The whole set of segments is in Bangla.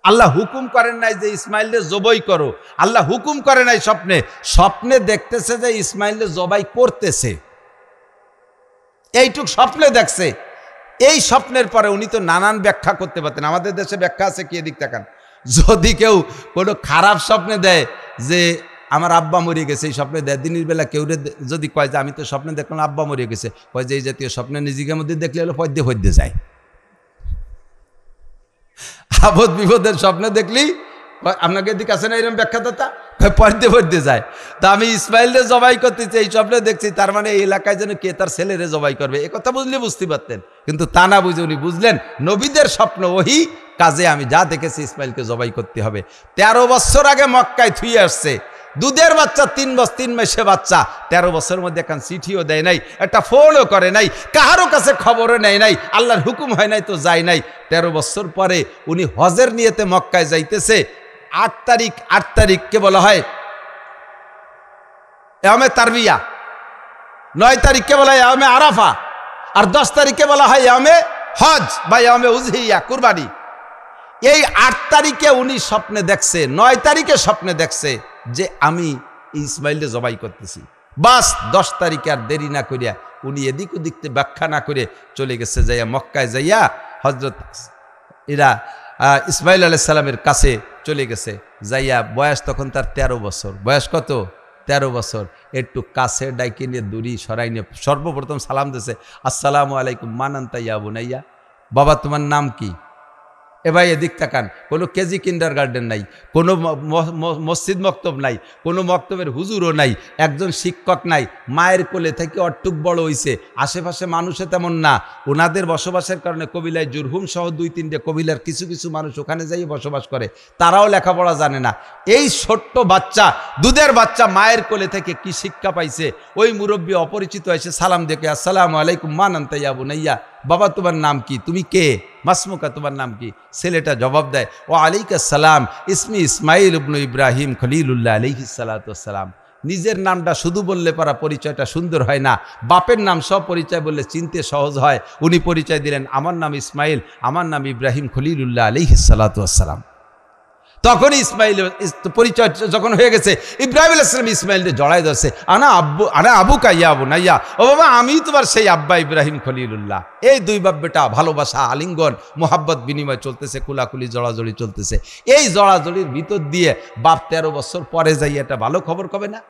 আল্লাহ হুকুম করেন নাই যে ইসমাইলকে জবাই করো, আল্লাহ হুকুম করে নাই স্বপ্নে, স্বপ্নে দেখতেছে যে ইসমাইলকে জবাই করতেছে, এইটুক স্বপ্নে দেখছে। এই স্বপ্নের পরে উনি তো নানান ব্যাখ্যা করতে পারতেন, আমাদের দেশে ব্যাখ্যা আছে কি এদিক তাকান, যদি কেউ কোনো খারাপ স্বপ্নে দেয় যে আমার আব্বা মরে গেছে, এই স্বপ্নে দেয়, দিনের বেলা কেউ যদি কয় যে আমি তো স্বপ্নে দেখলাম আব্বা মরে গেছে, কয় যে এই জাতীয় স্বপ্নে নিজেকে মধ্যে দেখলে হলো পদ্যে পদ্যে যায়, আপদ বিপদের স্বপ্নে দেখলি আপনাকে এদিকে আছে না এরকম ব্যাখ্যাদাতা, পদ্যে পদ্যে যায়। তা আমি ইসমাইলরে জবাই করতেছি এই স্বপ্নে দেখছি, তার মানে এই এলাকায় যেন কে তার ছেলেরে জবাই করবে, এ কথা বুঝলে বুঝতে পারতেন, কিন্তু তা না বুঝে উনি বুঝলেন নবীদের স্বপ্ন ওহি, কাজে আমি যা দেখেছি ইসমাইলকে জবাই করতে হবে। 13 বছর আগে মক্কায় থুয়ে আসছে, দুধের বাচ্চা, 3 মাসে বাচ্চা, 13 বছরের মধ্যে এখন চিঠিও দেয় নাই, একটা ফোনও করে নাই, কাহারও কাছে খবরও নেয় নাই, আল্লাহর হুকুম হয় নাই তো যায় নাই। 13 বছর পরে উনি হজের নিয়তে মক্কায় যাইতেছে। 8 তারিখকে বলা হয় ইয়ামে তারবিয়া, 9 তারিখকে বলা হয় ইয়ামে আরাফা, আর 10 তারিখকে বলা হয় ইয়ামে হজ বা ইয়ামে উজহিয়া, কুরবানি। এই 8 তারিখে উনি স্বপ্নে দেখছে, 9 তারিখে স্বপ্নে দেখছে যে আমি ইসমাইলকে জবাই করতেছি। বাস 10 তারিখে আর দেরি না করিয়া উনি এদিক ওদিকতে ব্যাখ্যা না করে চলে গেছে, যাইয়া মক্কায় যাইয়া হজরত ইসমাইল আলাইহিস সালামের কাছে চলে গেছে, যাইয়া বয়স তখন তার 13 বছর, বয়স কত 13 বছর, একটু কাছে ডাইকে নিয়ে দূরি সরাই নিয়ে সর্বপ্রথম সালাম দিয়েছে, আসসালামু আলাইকুম মান আনতা ইয়া বুনাইয়া, বাবা তোমার নাম কি? এ ভাই এদিক তাকান, কোনো কেজি কিন্ডার গার্ডেন নাই, কোনো মসজিদ মক্তব নাই, কোনো মক্তবের হুজুরও নাই, একজন শিক্ষক নাই, মায়ের কোলে থেকে অট্টুক বড় হইছে, আশেপাশে মানুষে তেমন না, ওনাদের বসবাসের কারণে কবিলায় জুরহুম সহ 2-3টে কবিলার কিছু কিছু মানুষ ওখানে যাই বসবাস করে, তারাও লেখাপড়া জানে না। এই ছোট্ট বাচ্চা, দুধের বাচ্চা মায়ের কোলে থেকে কি শিক্ষা পাইছে, ওই মুরব্বী অপরিচিত এসে সালাম দেখে আসসালামু আলাইকুম মান আনতা ইয়া বুনাইয়া, বাবা তোমার নাম কি, তুমি কে, মাসমুকা তোমার নাম কি? ছেলেটা জবাব দেয় ও আলাইকুস সালাম ইসমি ইসমাইল ইবনে ইব্রাহিম খলিলুল্লাহ আলাইহিস সালাতু ওয়াস সালাম। নিজের নামটা শুধু বললে পারা পরিচয়টা সুন্দর হয় না, বাপের নাম সব পরিচয় বললে চিনতে সহজ হয়। উনি পরিচয় দিলেন আমার নাম ইসমাইল, আমার নাম ইব্রাহিম খলিলুল্লাহ আলাইহিস সালাতু ওয়াস সালাম। তখনই ইসমাইল পরিচয় যখন হয়ে গেছে, ইব্রাহিম আলাইহিস সালাম ইসমাইলকে জড়াই ধরছে, আনা আবুকা ইয়া বুনাইয়া, ও বাবা আমি তোমার সেই আব্বা ইব্রাহিম খলিলুল্লাহ। এই দুই বাপ বেটা ভালোবাসা, আলিঙ্গন, মোহাব্বত বিনিময় চলতেছে, কুলাকুলি জড়াজড়ি চলতেছে। এই জড়াজড়ির ভিতর দিয়ে বাপ 13 বছর পরে যাই একটা ভালো খবর কবে না,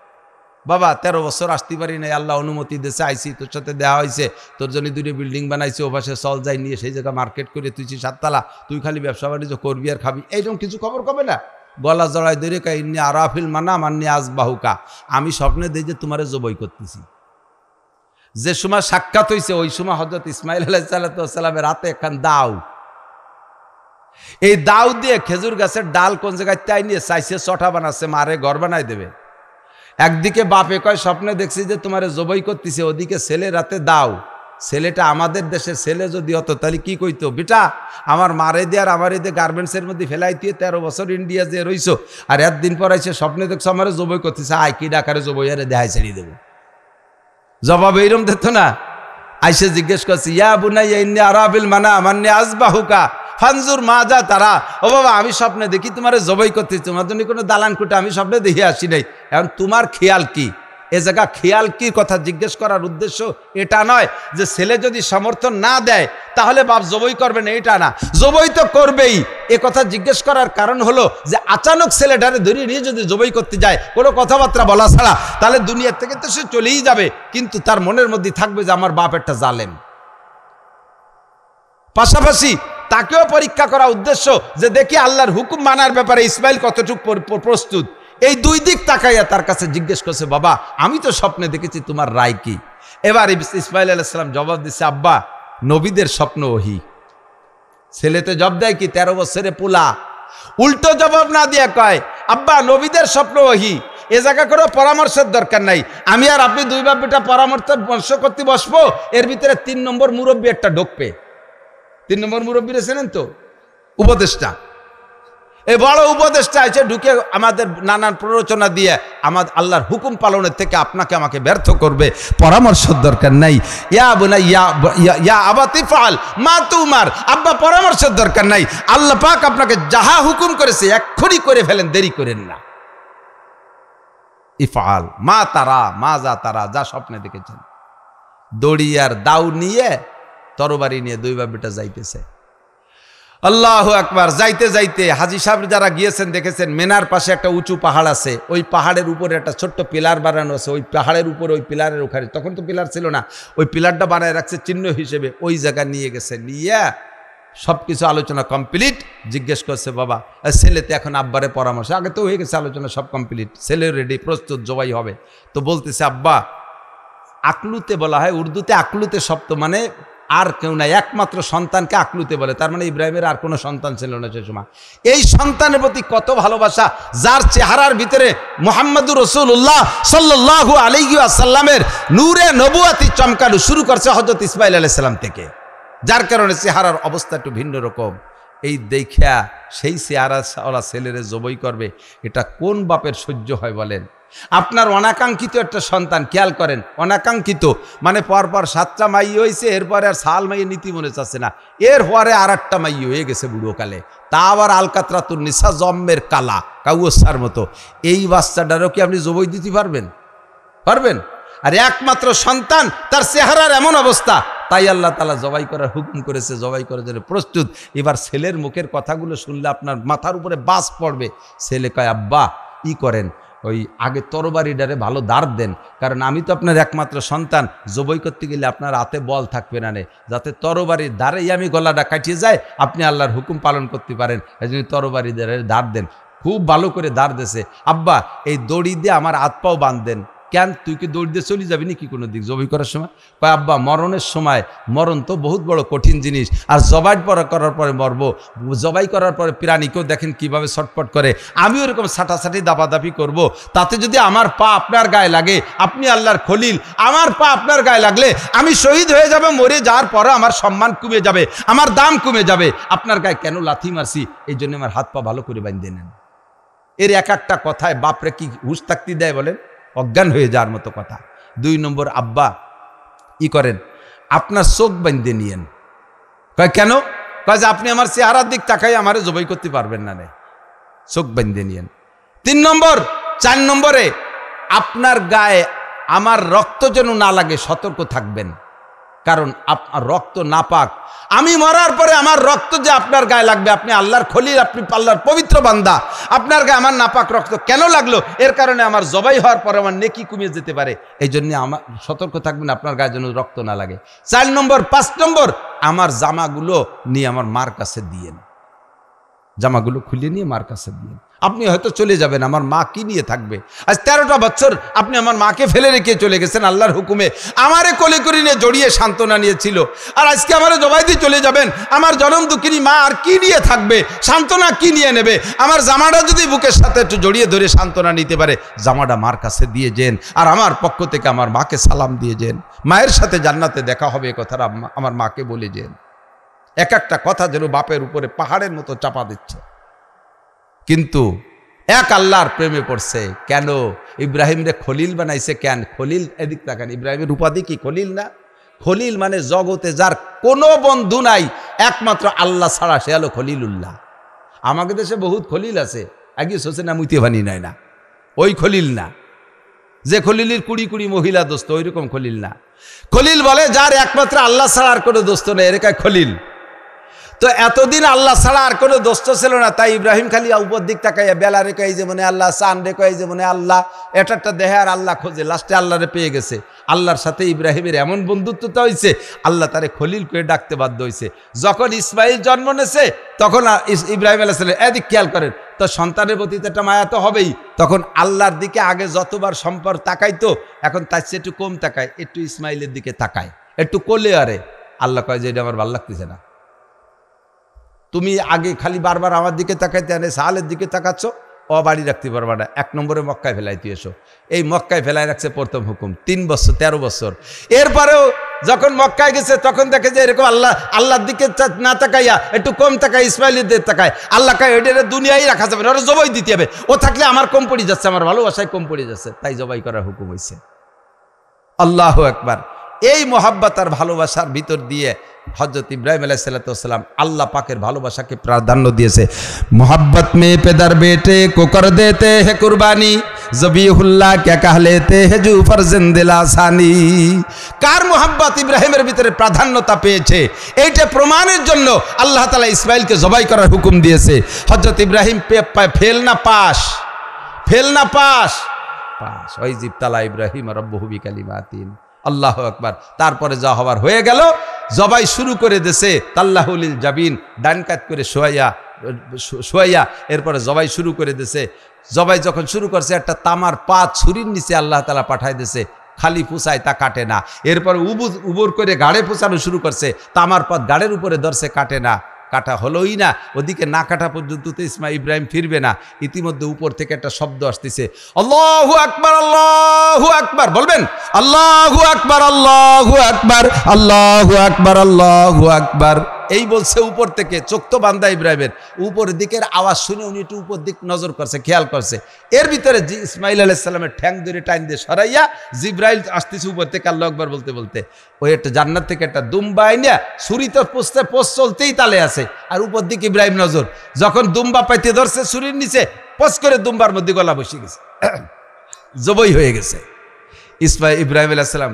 বাবা 13 বছর আসতে পারি নাই, আল্লাহ অনুমতি দিয়েছে, আইসি তোর সাথে দেওয়া হয়েছে, তোর জন্য 2টি বিল্ডিং বানাইছে, ও পাশে চল যাই নিয়ে সেই জায়গা মার্কেট করে তুইছি 7 তালা, তুই খালি ব্যবসা বাণিজ্য করবি আর খাবি, এইরকম কিছু খবর কবে না। গলা জড়াই ধরে কা ইন্নি আরাফিল মানা মান্নি আজবাহুকা, আমি স্বপ্নে দিই যে তোমারে জবাই করতেছি। যে সময় সাক্ষাৎ হয়েছে ওই সময় হযরত ইসমাইল আলাইহিস সালামের হাতে একখান দাও, এই দাও দিয়ে খেজুর গাছের ডাল কোন জায়গায় তাই নিয়ে চাইছে চটা বানাচ্ছে, মারে ঘর বানাই দেবে। একদিকে বাপে কয় স্বপ্নে দেখছি যে তোমারে জবাই করতেছে, ওদিকে ছেলে রাতে দাও। ছেলেটা আমাদের দেশের ছেলে যদি হতো তাহলে কি কইতো, বেটা আমার মারে দিয়ে আর আমার দিয়ে গার্মেন্টসের মধ্যে ফেলাই দিয়ে 13 বছর ইন্ডিয়া যে রইছো, আর একদিন পর আইসে স্বপ্নে দেখছো আমারে জবাই করতেছে, আয় কি ডাকারে জবাই আরে দেখাই ছেড়ে দেবো। জবাব এইরকম দিত না, আইসে জিজ্ঞেস করছি ইয়া বুনাইয়া ইন্নী আরাবিল মানা মান্নি আজবাহুকা ফানজুর মা যা তারা, ও বাবা আমি স্বপ্নে দেখি তোমারে জবাই করতেছি, তোমার জন্য কোনো দালান কুটে আমি স্বপ্নে দেখে আসি নাই, এখন তোমার খেয়াল কি? এ জায়গা খেয়াল কি কথা জিজ্ঞেস করার উদ্দেশ্য এটা নয় যে ছেলে যদি সমর্থন না দেয় তাহলে বাপ জবাই করবে না, এটা না, জবাই তো করবেই। এ কথা জিজ্ঞেস করার কারণ হলো যে আচানক ছেলেটারে ধরিয়ে নিয়ে যদি জবাই করতে যায় কোনো কথাবার্তা বলা ছাড়া, তাহলে দুনিয়ার থেকে তো সে চলেই যাবে, কিন্তু তার মনের মধ্যে থাকবে যে আমার বাপ একটা জালেম। পাশাপাশি তাকেও পরীক্ষা করা উদ্দেশ্য যে দেখি আল্লাহর হুকুম মানার ব্যাপারে ইসমাইল কতটুকু প্রস্তুত। এই দুই দিক তাকাইয়া তার কাছে জিজ্ঞেস করছে, বাবা আমি তো স্বপ্নে দেখেছি, তোমার রায় কি? এবার ইসমাইল আলাইহিস সালাম জবাব দিচ্ছে, আব্বা নবীদের স্বপ্ন ওহি। ছেলেতে জবাব দেয় কি 13 বছরে পোলা, উল্টো জবাব না দিয়ে কয় আব্বা নবীদের স্বপ্ন ওহি। এ জায়গা কোনো পরামর্শের দরকার নাই, আমি আর আপনি দুই বাপ বেটা পরামর্শ করতে বসবো, এর ভিতরে 3 নম্বর মুরব্বী একটা ঢুকবে। 3 নম্বর মুরব্বী ছিলেন তো উপদেষ্টা, এই বড় উপদেশটা এসে ঢুকে আমাদের নানান প্ররোচনা দিয়ে আমাদের আল্লাহর হুকুম পালনের থেকে আপনাকে আমাকে ব্যর্থ করবে। পরামর্শ দরকার নাই। ইয়া বুনাইয়া ইয়া আবাতি ফাল মা তুমার, আব্বা পরামর্শের দরকার নাই। আল্লাহ পাক আপনাকে যাহা হুকুম করেছে এক্ষুনি করে ফেলেন, দেরি করেন না। ইফআল মা তারা মা যা তারা, যা স্বপ্নে দেখেছেন। দড়ি আর দাউ নিয়ে তরবারি নিয়ে দুই বাবিটা যাইতেছে। আল্লাহু আকবার। যাইতে যাইতে হাজী সাহেব যারা গিয়েছেন দেখেছেন মেনার পাশে একটা উঁচু পাহাড় আছে, ওই পাহাড়ের উপরে একটা ছোট্ট পিলার বানানো আছে। ওই পাহাড়ের উপরে, ওই পিলারের ওখানে, তখন তো পিলার ছিল না, ওই পিলারটা বানায় রাখছে চিহ্ন হিসেবে। ওই জায়গা নিয়ে গেছে, নিয়ে সব কিছু আলোচনা কমপ্লিট। জিজ্ঞেস করছে বাবা ছেলেতে এখন আব্বারে পরামর্শ, আগে তো হয়ে গেছে আলোচনা সব কমপ্লিট, ছেলে রেডি প্রস্তুত, জবাই হবে। তো বলতেছে আব্বা, আকলুতে বলা হয় উর্দুতে, আকলুতে শব্দ মানে আর কেউ নাই, একমাত্র সন্তানকে আকলুতে বলে। তার মানে ইব্রাহিমের আর কোনো সন্তান ছিল না সে সময়। এই সন্তানের প্রতি কত ভালোবাসা, যার চেহারার ভিতরে মুহাম্মদুর রাসূলুল্লাহ সাল্লাল্লাহু আলাইহি ওয়াসাল্লামের নূরে নবুয়াতি চমকানো শুরু করছে হযরত ইসমাঈল আলাইহিস সালাম থেকে, যার কারণে চেহারার অবস্থা একটু ভিন্ন রকম। এই দেখা সেই চেহারা ছেলেরে জবাই করবে, এটা কোন বাপের সহ্য হয় বলেন? আপনার অনাকাঙ্ক্ষিত একটা সন্তান, খেয়াল করেন, অনাকাঙ্ক্ষিত মানে পরপর 7টা মাই হয়েছে, এরপরে আর সাল মাইয়ে নীতি মনে চাচ্ছে না, এরপরে আর 8টা মাই হয়ে গেছে বুড়োকালে, তা আবার আলকাতরাতুন নিসা জম্মের কালা কাউসার মতো। এই বাচ্চাটারও কি আপনি জবাই দিতে পারবেন? পারবেন? আর একমাত্র সন্তান, তার চেহারার এমন অবস্থা, তাই আল্লাহ তাআলা জবাই করার হুকুম করেছে, জবাই করার জন্য প্রস্তুত। এবার ছেলের মুখের কথাগুলো শুনলে আপনার মাথার উপরে বাস পড়বে। ছেলে কয় আব্বা করেন, ওই আগে তরবারিটারে ভালো দাঁড় দেন, কারণ আমি তো আপনার একমাত্র সন্তান, জবাই করতে গেলে আপনার হাতে বল থাকবে না, যাতে তরবারির দ্বারেই আমি গলাটা কাটিয়ে যায়, আপনি আল্লাহর হুকুম পালন করতে পারেন, এই জন্য তরবারি দাঁড় দেন। খুব ভালো করে দাঁড় দেছে। আব্বা এই দড়ি দিয়ে আমার হাত পাও বাঁধদেন। কেন, তুই কি দৌড় দিয়ে চলে যাবি নাকি কোনো দিক জবাই করার সময়? কয় আব্বা মরণের সময়, মরণ তো বহুত বড় কঠিন জিনিস, আর জবাই করার পরে মরবো, জবাই করার পরে প্রাণীকেও দেখেন কিভাবে ছটফট করে, আমিও এরকম ছাটাছাটি দাপাদাপি করব, তাতে যদি আমার পা আপনার গায়ে লাগে, আপনি আল্লাহর খলিল, আমার পা আপনার গায়ে লাগলে আমি শহীদ হয়ে যাবে, মরে যাওয়ার পরে আমার সম্মান কমে যাবে, আমার দাম কমে যাবে, আপনার গায়ে কেন লাথি মারছি, এই জন্য আমার হাত পা ভালো করে বাঁধে নেন। এর এক একটা কথায় বাপরে কি হুঁশ থাকতে দেয় বলেন? অজ্ঞান হয়ে যাওয়ার মতো কথা। 2 নম্বর, আব্বা করেন, আপনার চোখ বাঁধে নিয়েন। কয় কেন? কয় যে আপনি আমার চেহারার দিক তাকাই আমারে জবাই করতে পারবেন না, চোখ বাঁধে নিয়েন। 3 নম্বর, 4 নম্বরে আপনার গায়ে আমার রক্ত যেন না লাগে, সতর্ক থাকবেন, কারণ আপনার রক্ত নাপাক, আমি মরার পরে আমার রক্ত যে আপনার গায়ে লাগবে, আপনি আল্লাহর খলিল, আপনি আল্লাহর পবিত্র বান্দা, আপনার গায়ে আমার নাপাক রক্ত কেন লাগলো? এর কারণে আমার জবাই হওয়ার পরে আমার নেকি কমিয়ে যেতে পারে, এই জন্য আমার সতর্ক থাকবেন, আপনার গায়ে যেন রক্ত না লাগে। 4 নম্বর, 5 নম্বর, আমার জামাগুলো নিয়ে আমার মার কাছে দিয়েন, জামাগুলো খুলে নিয়ে মার কাছে দিয়েন। আপনি হয়তো চলে যাবেন, আমার মা কি নিয়ে থাকবে? আজ 13টা বছর আপনি আমার মাকে ফেলে রেখে চলে গেছেন আল্লাহর হুকুমে, আমারে কোলে করে নিয়ে জড়িয়ে সান্ত্বনা নিয়েছিল, আর আজকে আমারে জবাই দিয়ে চলে যাবেন, আমার জনম দুঃখিনী মা আর কি নিয়ে থাকবে, সান্ত্বনা কি নিয়ে নেবে? আমার জামাটা যদি বুকের সাথে একটু জড়িয়ে ধরে সান্ত্বনা নিতে পারে, জামাটা মার কাছে দিয়ে যেন, আর আমার পক্ষ থেকে আমার মাকে সালাম দিয়ে যেন, মায়ের সাথে জান্নাতে দেখা হবে, এ কথাটা আমার মাকে বলে যেন। এক একটা কথা যেন বাপের উপরে পাহাড়ের মতো চাপা দিচ্ছে। কিন্তু এক আল্লাহর প্রেমে পড়ছে। কেন ইব্রাহিম রে খলিল বানাইছে? কেন খলিল? এদিক তাকান, ইব্রাহিমের উপাধি কি খলিল না? খলিল মানে জগতে যার কোনো বন্ধু নাই, একমাত্র আল্লাহ ছাড়া, সে হলো খলিলুল্লাহ। আমাদের দেশে বহুত খলিল আছে, আগে সোচে না মুইতে বানি নাই না, ওই খলিল না। যে খলিলের 20 মহিলা দোস্ত, ওই রকম খলিল না। খলিল বলে যার একমাত্র আল্লাহ ছাড়া আর কোনো দোস্ত নেই, এর খলিল। তো এতদিন আল্লাহ ছাড়া আর কোনো দোস্ত ছিল না, তাই ইব্রাহিম খালি উপর দিক তাকাইয়া বেলা রেখে এই যে মনে আল্লাহ, চান রেখে এই যে মনে আল্লাহ, এটা দেহে আর আল্লাহ খোঁজে, লাস্টে আল্লাহরে পেয়ে গেছে। আল্লাহর সাথে ইব্রাহিমের এমন বন্ধুত্বতা হয়েছে, আল্লাহ তারে খলিল করে ডাকতে বাধ্য হয়েছে। যখন ইসমাইল জন্ম নেছে, তখন ইব্রাহিম আলাইহিস সালাম, এদিক খেয়াল করেন তো, সন্তানের প্রতি একটা মায়া তো হবেই, তখন আল্লাহর দিকে আগে যতবার সম্পর্ক তাকাইতো, এখন তার চেয়ে একটু কম তাকায়, একটু ইসমাইলের দিকে তাকায়, একটু কোলে আরে। আল্লাহ কয় যে এটা আমার ভালো লাগতেছে না, তুমি আগে খালি বারবার আমার দিকে তাকাইতে, আনে সাহালের দিকে তাকাচ্ছ, বাড়ি রাখতে পারবা না, 1 নম্বরে মক্কায় ফেলাইতে এসো। এই মক্কায় ফেলাই রাখছে প্রথম হুকুম, 3 বছর 13 বছর। এরপরেও যখন মক্কায় গেছে তখন দেখে যে এরকম আল্লাহর দিকে না তাকাইয়া একটু কম তাকায়, ইসমাইলের দিকে তাকায়। আল্লাহ কায় এটা দুনিয়ায় রাখা যাবে না, ওরা জবাই দিতে হবে, ও থাকলে আমার কম পড়ে যাচ্ছে, আমার ভালোবাসায় কম পড়ে যাচ্ছে, তাই জবাই করার হুকুম হয়েছে। আল্লাহু আকবার। এই মোহাব্বত আর ভালোবাসার ভিতর দিয়ে হযরত ইব্রাহিম আলাইহিসসালাম আল্লাহ পাকের ভালোবাসাকে প্রাধান্য দিয়েছে। মোহাব্বত মে পেদার বেটে কো কর দেতে হে কুরবানি, জবিহুল্লাহ কে কাহ লেতে হে জু ফরজন্দিল আসানি। কার মোহাব্বত ইব্রাহিমের ভিতরে প্রাধান্যতা পেয়েছে এইটা প্রমাণের জন্য আল্লাহ তাআলা ইসমাইলকে জবাই করার হুকুম দিয়েছে। হযরত ইব্রাহিম ফেল না পাস, ফেল না পাস, পাস। ওই জিবতালা ইব্রাহিম রব্বহু বিকালিমাতিন। আল্লাহু আকবার। তারপরে যা হবার হয়ে গেল, জবাই শুরু করে দেশে তাল্লাহুলিল জাবিন, ডান কাত করে শোয়াইয়া এরপরে জবাই শুরু করে দেশে। জবাই যখন শুরু করছে একটা তামার পা ছুরির নিচে আল্লাহ তাআলা পাঠায় দেশে, খালি পুষায় তা কাটে না। এরপরে উবর করে গাড়ে পুষানো শুরু করছে, তামার পথ গাড়ের উপরে ধরছে, কাটে না, কাটা হলোই না। ওদিকে না কাটা পর্যন্ত তো ইব্রাহিম ফিরবে না। ইতিমধ্যে উপর থেকে একটা শব্দ আসতেছে, আল্লাহু আকবার, আল্লাহু আকবার। বলবেন আল্লাহু আকবার, আল্লাহু আকবার, আল্লাহু আকবার, আল্লাহু আকবার। এই বলছে উপর থেকে, চোখ তো বান্দা ইব্রাহিমের, উপরের দিকের আওয়াজ শুনে উনি একটু উপর দিক নজর করছে, খেয়াল করছে। এর ভিতরে ইসমাইল আলাইহিস সালামের ঠ্যাং ধরে টাইন দিয়ে সরাইয়া জিব্রাইল আসতেছে উপর থেকে আল্লাহু আকবার বলতে বলতে। ওই একটা জান্নাত থেকে একটা দুম্বা আইনা ছুরিতে পোষ চলতেই তালে আছে, আর উপর দিকে ইব্রাহিম নজর। যখন দুম্বা পাইতে ধরছে ছুরির নিচে, পস করে দুম্বার মধ্যে গলা বসে গেছে, জবাই হয়ে গেছে। ইব্রাহিম আলাইহিস সালাম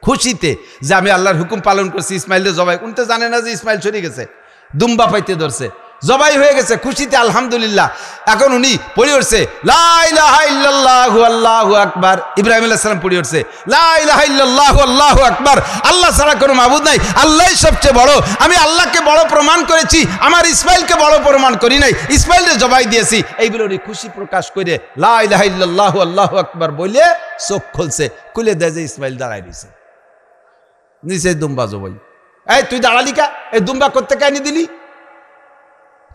খুশিতে যে আমি আল্লাহর হুকুম পালন করছি, ইসমাইলের জবাই। উনি তো জানে না যে ইসমাইল সরে গেছে, দুম্বা পাইতে ধরছে, জবাই হয়ে গেছে, খুশিতে আলহামদুলিল্লাহ। এখন উনি পড়ে উঠছে লা ইলাহা ইল্লাল্লাহু আল্লাহু আকবার। ইব্রাহিম আলাইহিস সালাম পড়ে উঠছে লা ইলাহা ইল্লাল্লাহু আল্লাহু আকবার, আল্লাহ ছাড়া কোনো মাবুদ নাই, আল্লাহই সবচেয়ে বড়। আমি আল্লাহকে বড় প্রমাণ করেছি, আমার ইসমাইলকে বড় প্রমাণ করি নাই, ইসমাইলের জবাই দিয়েছি। এইগুলো উনি খুশি প্রকাশ করে লা ইলাহা ইল্লাল্লাহু আল্লাহু আকবার বলে চোখ খুলছে, খুলে দেয় যে ইসমাইল দাঁড়ায় রয়েছে নিচে দুম্বা জবাই। এই তুই দাঁড়ালি কা? এই দুম্বা করতে কেন দিলি?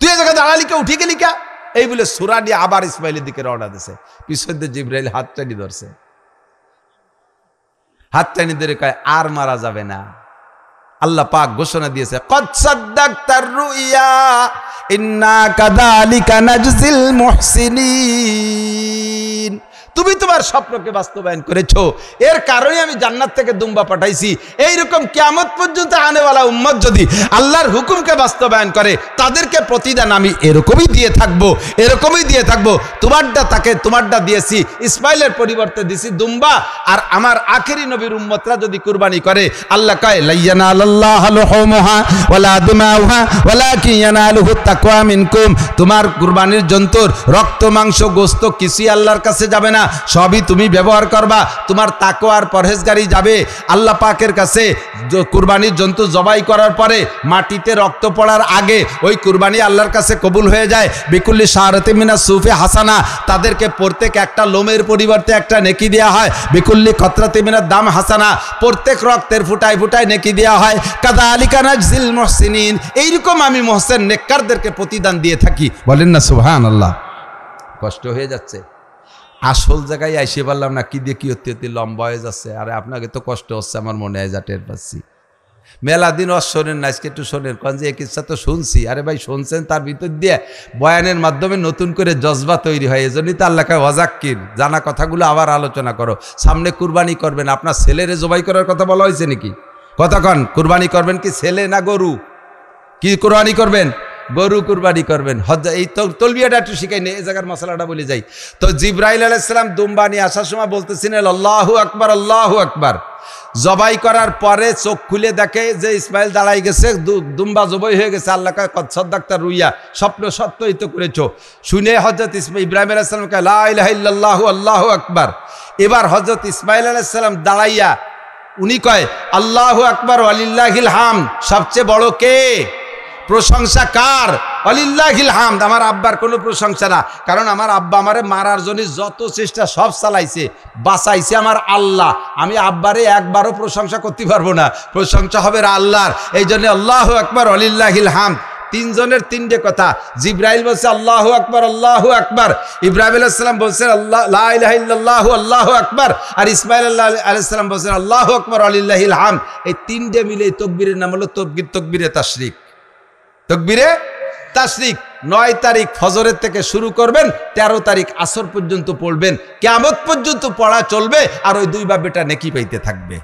তুই এই জায়গায় দাঁড়ালি কা? উঠে গেলি কা? এই বলে সূরা নিয়ে আবার ইসমাইলের দিকে রওনা দিছে। পিছন দিয়ে জিবরাইল হাত টানি ধরছে, হাত টানি ধরে কয় আর মারা যাবে না। আল্লাহ পাক ঘোষণা দিয়েছে, কদ সাদ্দাকতার রুইয়া ইন্না কাযালিকা নাজজিল মুহসিনিন। তুমি তোমার স্বপ্নকে বাস্তবায়ন করেছো, এর কারণে আমি জান্নাত থেকে দুম্বা পাঠাইছি। এইরকম কিয়ামত পর্যন্ত আনেওয়ালা উম্মত যদি আল্লাহর হুকুমকে বাস্তবায়ন করে, তাদেরকে প্রতিদান আমি এরকমই দিয়ে থাকবো, এরকমই দিয়ে থাকবো। তোমারটা দিয়েছি, ইসমাইলের পরিবর্তে দিছি দুম্বা। আর আমার আখেরি নবীর উম্মতরা যদি কুরবানি করে, আল্লাহ কয় লা ইয়ানালাল্লাহু লুহুমুহা ওয়ালা দিমাউহা ওয়ালাকিন ইয়ানালুহুত তাকওয়া মিনকুম। তোমার কুরবানির জন্তুর রক্ত, মাংস, গোশত কিছুই আল্লাহর কাছে যাবে না, সবই তুমি ব্যবহার করবা, তোমার তাকওয়া আর পরহেজগারি যাবে। আল্লাহ পাকের কাছে কুরবানির জন্তু জবাই করার পরে মাটিতে রক্ত পড়ার আগে ওই কুরবানি আল্লাহর কাছে কবুল হয়ে যায়। বিকুল্লি শাহরাতি মিনাস সুফি হাসানা, তাদেরকে প্রত্যেক একটা লোমের পরিবর্তে একটা নেকি দেওয়া হয়। বিকুল্লি কতরাতি মিনাদ দাম হাসানা, প্রত্যেক রক্তের ফুটায় ফুটায় নেকি দেওয়া হয়। কাযালিকা নাজজিল মুহসিনিন, এইরকম আমি মুহসিন নেককারদেরকে প্রতিদান দিয়ে থাকি। বলেন না সুবহানাল্লাহ। কষ্ট হয়ে যাচ্ছে, আসল জায়গায় আইসে পারলাম না, কি দিয়ে কি হতে লম্বা হয়ে যাচ্ছে। আরে আপনাকে তো কষ্ট হচ্ছে, আমার মনে হয় যা টের পাচ্ছি। মেলা দিন শোনেন না, আজকে একটু শোনেন, কারণ যে কিচ্ছা তো শুনছি। আরে ভাই শুনছেন, তার ভিতর দিয়ে বয়ানের মাধ্যমে নতুন করে জজবা তৈরি হয়। এজন্যই তো আল্লাহকে ওয়াজাক্কির, জানা কথাগুলো আবার আলোচনা করো। সামনে কুরবানি করবেন, আপনার ছেলেরে জবাই করার কথা বলা হয়েছে নাকি? কতক্ষণ কুরবানি করবেন? কি ছেলে না গরু? কি কুরবানি করবেন? গরু কুরবানি করবেন। এই তলবিয়াটা একটু শিখাই নেই, এই জায়গার মশলাটা বলে যাই। তো জিবরাইল আলাইহিস সালাম দুম্বা নিয়ে আসার সময় বলতেছিলেন আল্লাহু আকবার, আল্লাহু আকবার। জবাই করার পরে চোখ খুলে দেখে যে ইসমাইল দাঁড়াই গেছে, দুম্বা জবাই হয়ে গেছে। আল্লাহ কয় কদ সাদ্দাকতা রুইয়া, স্বপ্ন সত্যই তো করেছো। শুনে হযরত ইব্রাহিম আলাইহিস সালাম কয় লা ইলাহা ইল্লাল্লাহু আল্লাহু আকবার। এবার হযরত ইসমাইল আলাইহিস সালাম দাঁড়াইয়া উনি কয় আল্লাহু আকবার ওয়ালিল্লাহিল হামদ। সবচেয়ে বড় কে? প্রশংসা কার? ওয়ালিল্লাহিল হামদ। আমার আব্বার কোনো প্রশংসা না, কারণ আমার আব্বা আমারে মারার জন্য যত চেষ্টা সব চালাইছে, বাঁচাইছে আমার আল্লাহ। আমি আব্বারে একবারও প্রশংসা করতে পারবো না, প্রশংসা হবে আল্লাহর। এই জন্য আল্লাহু আকবার ওয়ালিল্লাহিল হামদ। তিনজনের তিনটে কথা। জিব্রাইল বলছে আল্লাহু আকবার, আল্লাহু আকবার। ইব্রাহিম আলাইহিস সালাম বলছেন আল্লাহ লা ইলাহা ইল্লাল্লাহু আল্লাহু আকবার। আর ইসমাঈল আলাইহিস সালাম বলছেন আল্লাহু আকবার ওয়ালিল্লাহিল হামদ। এই তিনটে মিলে তাকবীরের নাম হলো তাকবীরে তাশরিক। তাকবীরে তাশরিক 9 তারিখ ফজরের থেকে শুরু করবেন, 13 তারিখ আসর পর্যন্ত পড়বেন, কিয়ামত পর্যন্ত পড়া চলবে। আর ওই দুই বাপ বেটা নেকি পাইতে থাকবে,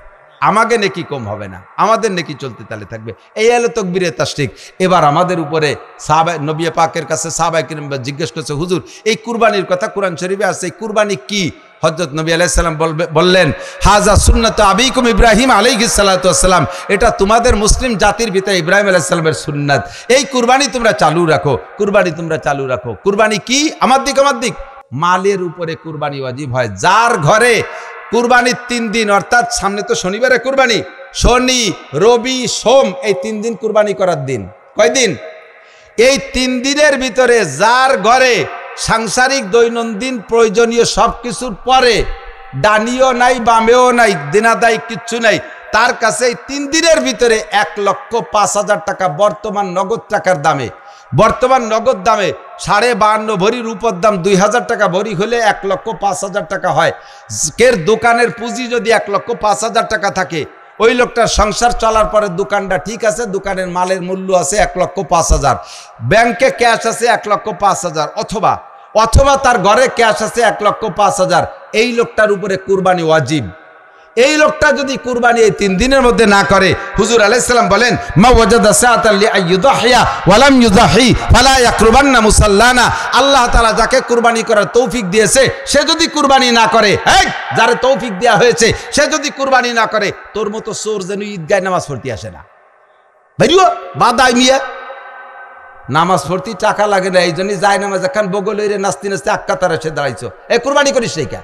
আমাকে নেকি কম হবে না, আমাদের নেকি চলতে তালে থাকবে। এই হলো তাকবীরে তাশরিক। এবার আমাদের উপরে সাহাবা নবী পাকের কাছে সাহাবায়ে কিরাম জিজ্ঞেস করছে, হুজুর এই কুরবানির কথা কোরআন শরীফে আছে, এই কুরবানি কি? হযরত নবী আলাইহিস সালাম বললেন, হাজা সুন্নাতু আবিকুম ইব্রাহিম আলাইহিস সালাতু ওয়াসসালাম, এটা তোমাদের মুসলিম জাতির ভিতরে ইব্রাহিম আলাইহিস সালামের সুন্নাত। এই কুরবানি তোমরা চালু রাখো, কুরবানি তোমরা চালু রাখো। কুরবানি কি? আমার দিক মালের উপরে কুরবানি ওয়াজিব হয়। যার ঘরে কুরবানির 3 দিন, অর্থাৎ সামনে তো শনিবারে কুরবানি, শনি রবি সোম এই 3 দিন কুরবানি করার দিন। কয় দিন? এই 3 দিনের ভিতরে যার ঘরে সাংসারিক দৈনন্দিন প্রয়োজনীয় সব কিছুর পরে ডানিও নাই বামেও নাই দিনাদাই কিচ্ছু নাই, তার কাছে এই 3 দিনের ভিতরে 1,05,000 টাকা বর্তমান নগদ টাকার দামে, বর্তমান নগদ দামে 52.5 ভরি রূপর দাম 2,000 টাকা ভরি হলে 1,05,000 টাকা হয়। কের দোকানের পুঁজি যদি 1,05,000 টাকা থাকে, ওই লোকটার সংসার চলার পরে দোকানটা ঠিক আছে, দোকানের মালের মূল্য আছে 1,05,000, ব্যাংকে ক্যাশ আছে 1,05,000, অথবা তার ঘরে ক্যাশ আছে 1,05,000, এই লোকটার উপরে কুরবানি ওয়াজিব। এই লোকটা যদি কুরবানি এই 3 দিনের মধ্যে না করে, হুজুর আলাইহিস সালাম বলেন, মা ওয়াজাদা সাআতান লিআইয়ুদাহিয়া ওয়া লাম ইউদাহি ফালা ইয়াকরুবান্না মুসাল্লানা। আল্লাহ তাআলা যাকে কুরবানি করার তৌফিক দিয়েছে, সে যদি কুরবানি না করে, এই যারে তৌফিক দেয়া হয়েছে সে যদি কুরবানি না করে, তোর মতো চোর যেন ঈদগাহে নামাজ পড়তে আসে না। ভাইও বাদাই মিয়া নামাজ পড়তে টাকা লাগে না, এই জন্যই যায় নামাজ এখন বগলের নাস্তি নাস্তি আক্কাতার এসে দাঁড়াইছো। এই কুরবানি করিস নাই কে?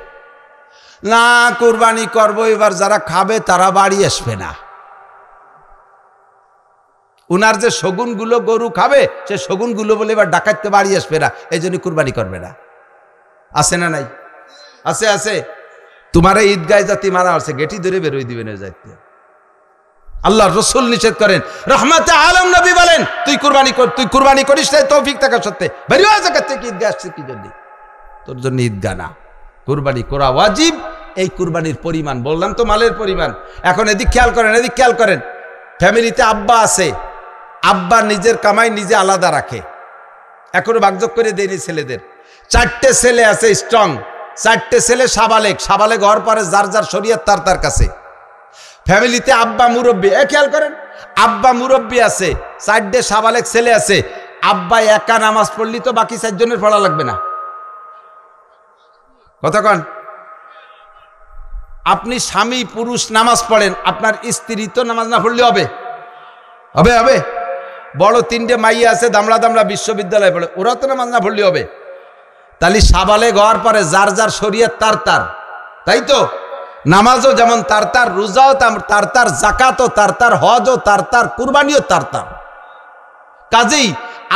না কুরবানি করবো, এবার যারা খাবে তারা বাড়ি আসবে না। উনার যে শগুনগুলো গরু খাবে, সে শগুনগুলো বলে এবার ডাকাইতে বাড়ি আসবে না, এই জন্য কুরবানি করবে না। আছে না নাই? আছে। তোমার ঈদগায় জাতি মারা আছে, গেটি ধরে বেরোই দিবেন যাইতে। আল্লাহ রসুল নিষেধ করেন, রহমতে আলম নবী বলেন, তুই কুরবানি করিস নাই তৌফিক থাকা সত্ত্বে বেরিয়ে জায়গা থেকে ঈদগাহ আসছে কি জন্য? তোর জন্য ঈদগাহ না, কুরবানি করা ওয়াজিব। এই কুরবানির পরিমাণ বললাম তো, মালের পরিমাণ। এখন এদিক খেয়াল করেন, ফ্যামিলিতে আব্বা আছে, আব্বা নিজের কামাই নিজে আলাদা রাখে, এখনো ভাগযোগ করে দেয়নি ছেলেদের। 4টে ছেলে আছে স্ট্রং, 4টে ছেলে সাবালেক হওয়ার পরে যার যার শরীয়ত তার কাছে। ফ্যামিলিতে আব্বা মুরব্বী, খেয়াল করেন, আব্বা মুরব্বী আছে, 4টে সাবালেক ছেলে আছে। আব্বা একা নামাজ পড়লি তো বাকি 4 জনের পড়া লাগবে না। কতক্ষণ? আপনি স্বামী পুরুষ নামাজ পড়েন, আপনার স্ত্রী তো নামাজ না পড়লে হবে? বড় 3টে মাইয়া আছে দামড়া বিশ্ববিদ্যালয়ে পড়ে, ওরা তো নামাজ না পড়লে হবে? তাহলে সাবালে হওয়ার পরে যার যার শরীয়ত তার, তাই তো? নামাজও যেমন তার, রোজাও তার, যাকাতও তার, হজও তার, কুরবানিও তার। কাজেই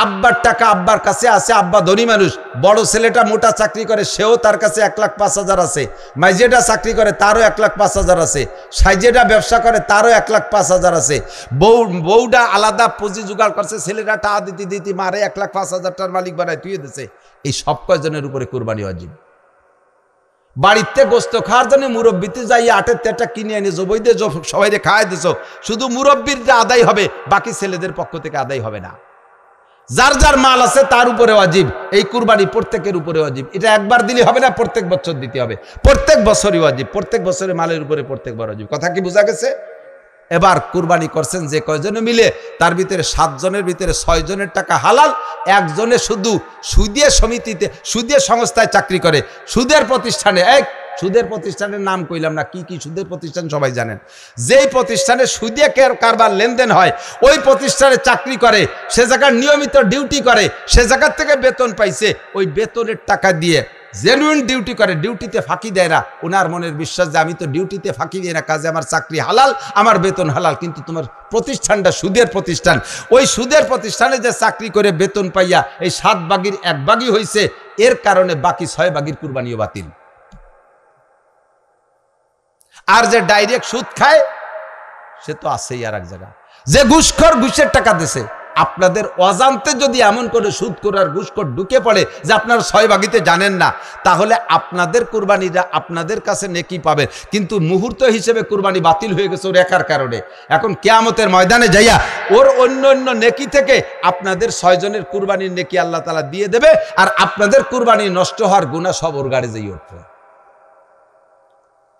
আব্বার টাকা আব্বার কাছে আছে, আব্বা ধনী মানুষ। বড় ছেলেটা মোটা চাকরি করে, সেও তার কাছে 1,05,000 আছে। মাইজেটা চাকরি করে, তারও 1,05,000 আছে। সাইজেটা ব্যবসা করে, তারও 1,05,000 আছে। বউটা আলাদা পুঁজি জোগাড় করছে, ছেলেটা টাকা দিতে মারে 1,05,000 টাকার মালিক বানায় তুই দিছে। এই সব কয়জনের উপরে কুরবানি ওয়াজিব। বাড়িতে গোস্ত খাওয়ার জন্য মুরব্বিতে যাই 8-এর তেটা কিনে এনে জবই দিয়ে সবাই খাওয়াই দিছ, শুধু মুরব্বির আদায় হবে, বাকি ছেলেদের পক্ষ থেকে আদায় হবে না। যার যার মাল আছে তার উপরে ওয়াজিব। এই কুরবানি প্রত্যেকের উপরে ওয়াজিব। এটা একবার দিলে হবে না, প্রত্যেক বছর দিতে হবে, প্রত্যেক বছরই ওয়াজিব, প্রত্যেক বছরে মালের উপরে প্রত্যেকবার ওয়াজিব। কথা কি বোঝা গেছে? এবার কুরবানি করছেন যে কয়জনে মিলে, তার ভিতরে 7 জনের ভিতরে 6 জনের টাকা হালাল, একজনে শুধু সুদীয় সমিতিতে, সুদীয় সংস্থায় চাকরি করে, সুদের প্রতিষ্ঠানে। সুদের প্রতিষ্ঠানের নাম কইলাম না, কি সুদের প্রতিষ্ঠান সবাই জানেন। যেই প্রতিষ্ঠানে সুদে কারবার লেনদেন হয়, ওই প্রতিষ্ঠানে চাকরি করে, সে জায়গায় নিয়মিত ডিউটি করে, সে জায়গার থেকে বেতন পাইছে, ওই বেতনের টাকা দিয়ে জেনুইন ডিউটি করে, ডিউটিতে ফাঁকি দেয় না। ওনার মনের বিশ্বাস যে আমি তো ডিউটিতে ফাঁকি দিই না, কাজে আমার চাকরি হালাল, আমার বেতন হালাল। কিন্তু তোমার প্রতিষ্ঠানটা সুদের প্রতিষ্ঠান, ওই সুদের প্রতিষ্ঠানে যে চাকরি করে বেতন পাইয়া এই 7 ভাগের 1 ভাগই হয়েছে, এর কারণে বাকি 6 ভাগের কুরবানিও বাতিল। আর যে ডাইরেক্ট সুদ খায়, সে তো আছেই আর এক জায়গা। যে ঘুষখোর, ঘুষের টাকা দিছে, আপনাদের অজান্তে যদি এমন করে সুদখোর আর ঘুষখোর ঢুকে পড়ে যে আপনারা 6 ভাগিতে জানেন না, তাহলে আপনাদের কুরবানিটা আপনাদের কাছে নেকি পাবেন, কিন্তু মুহূর্ত হিসেবে কুরবানি বাতিল হয়ে গেছে ওর একার কারণে। এখন কিয়ামতের ময়দানে যাইয়া ওর অন্য অন্য নেকি থেকে আপনাদের 6 জনের কুরবানির নেকি আল্লাহ তাআলা দিয়ে দেবে, আর আপনাদের কুরবানি নষ্ট হওয়ার গুনাহ সব ওর গাড়ি যাই উঠবে।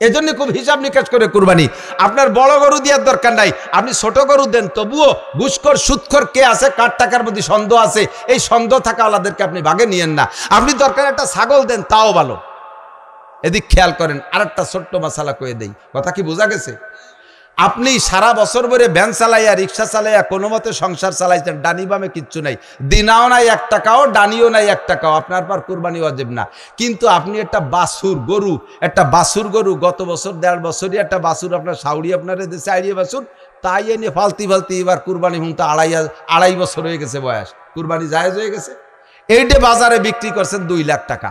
এজন্য খুব হিসাব নিকাশ করে কুরবানি। আপনার বড় গরু দেওয়ার দরকার নাই, আপনি ছোট গরু দেন, তবুও ঘুষখোর সুদখোর কে আছে, কার টাকার প্রতি সন্দেহ আছে, এই সন্দেহ থাকা আলাদেরকে আপনি ভাগে নিয়েন না। আপনি দরকার একটা ছাগল দেন, তাও ভালো। এদিক খেয়াল করেন। আর একটা ছোট্ট মাসালা কয়ে দেই, কথা কি বোঝা গেছে? আপনি সারা বছর ভরে ভ্যান চালাইয়া রিক্সা চালাইয়া কোনো মতে সংসার চালাইছেন, ডানি বামে কিচ্ছু নাই, দিনাও নাই 1 টাকাও, ডানিও নাই 1 টাকাও, আপনার পর কুরবানি ওয়াজিব না। কিন্তু আপনি একটা বাছুর গরু গত বছর 1.5 বছরই একটা বাছুর আপনার সাউরি আপনারে দেশে আইড়িয়ে বাছুর, তাই এনে ফালতি এবার কুরবানি হুমতা 2.5 বছর হয়ে গেছে বয়স, কুরবানি জায়েজ হয়ে গেছে। এইটা বাজারে বিক্রি করছেন 2 লাখ টাকা,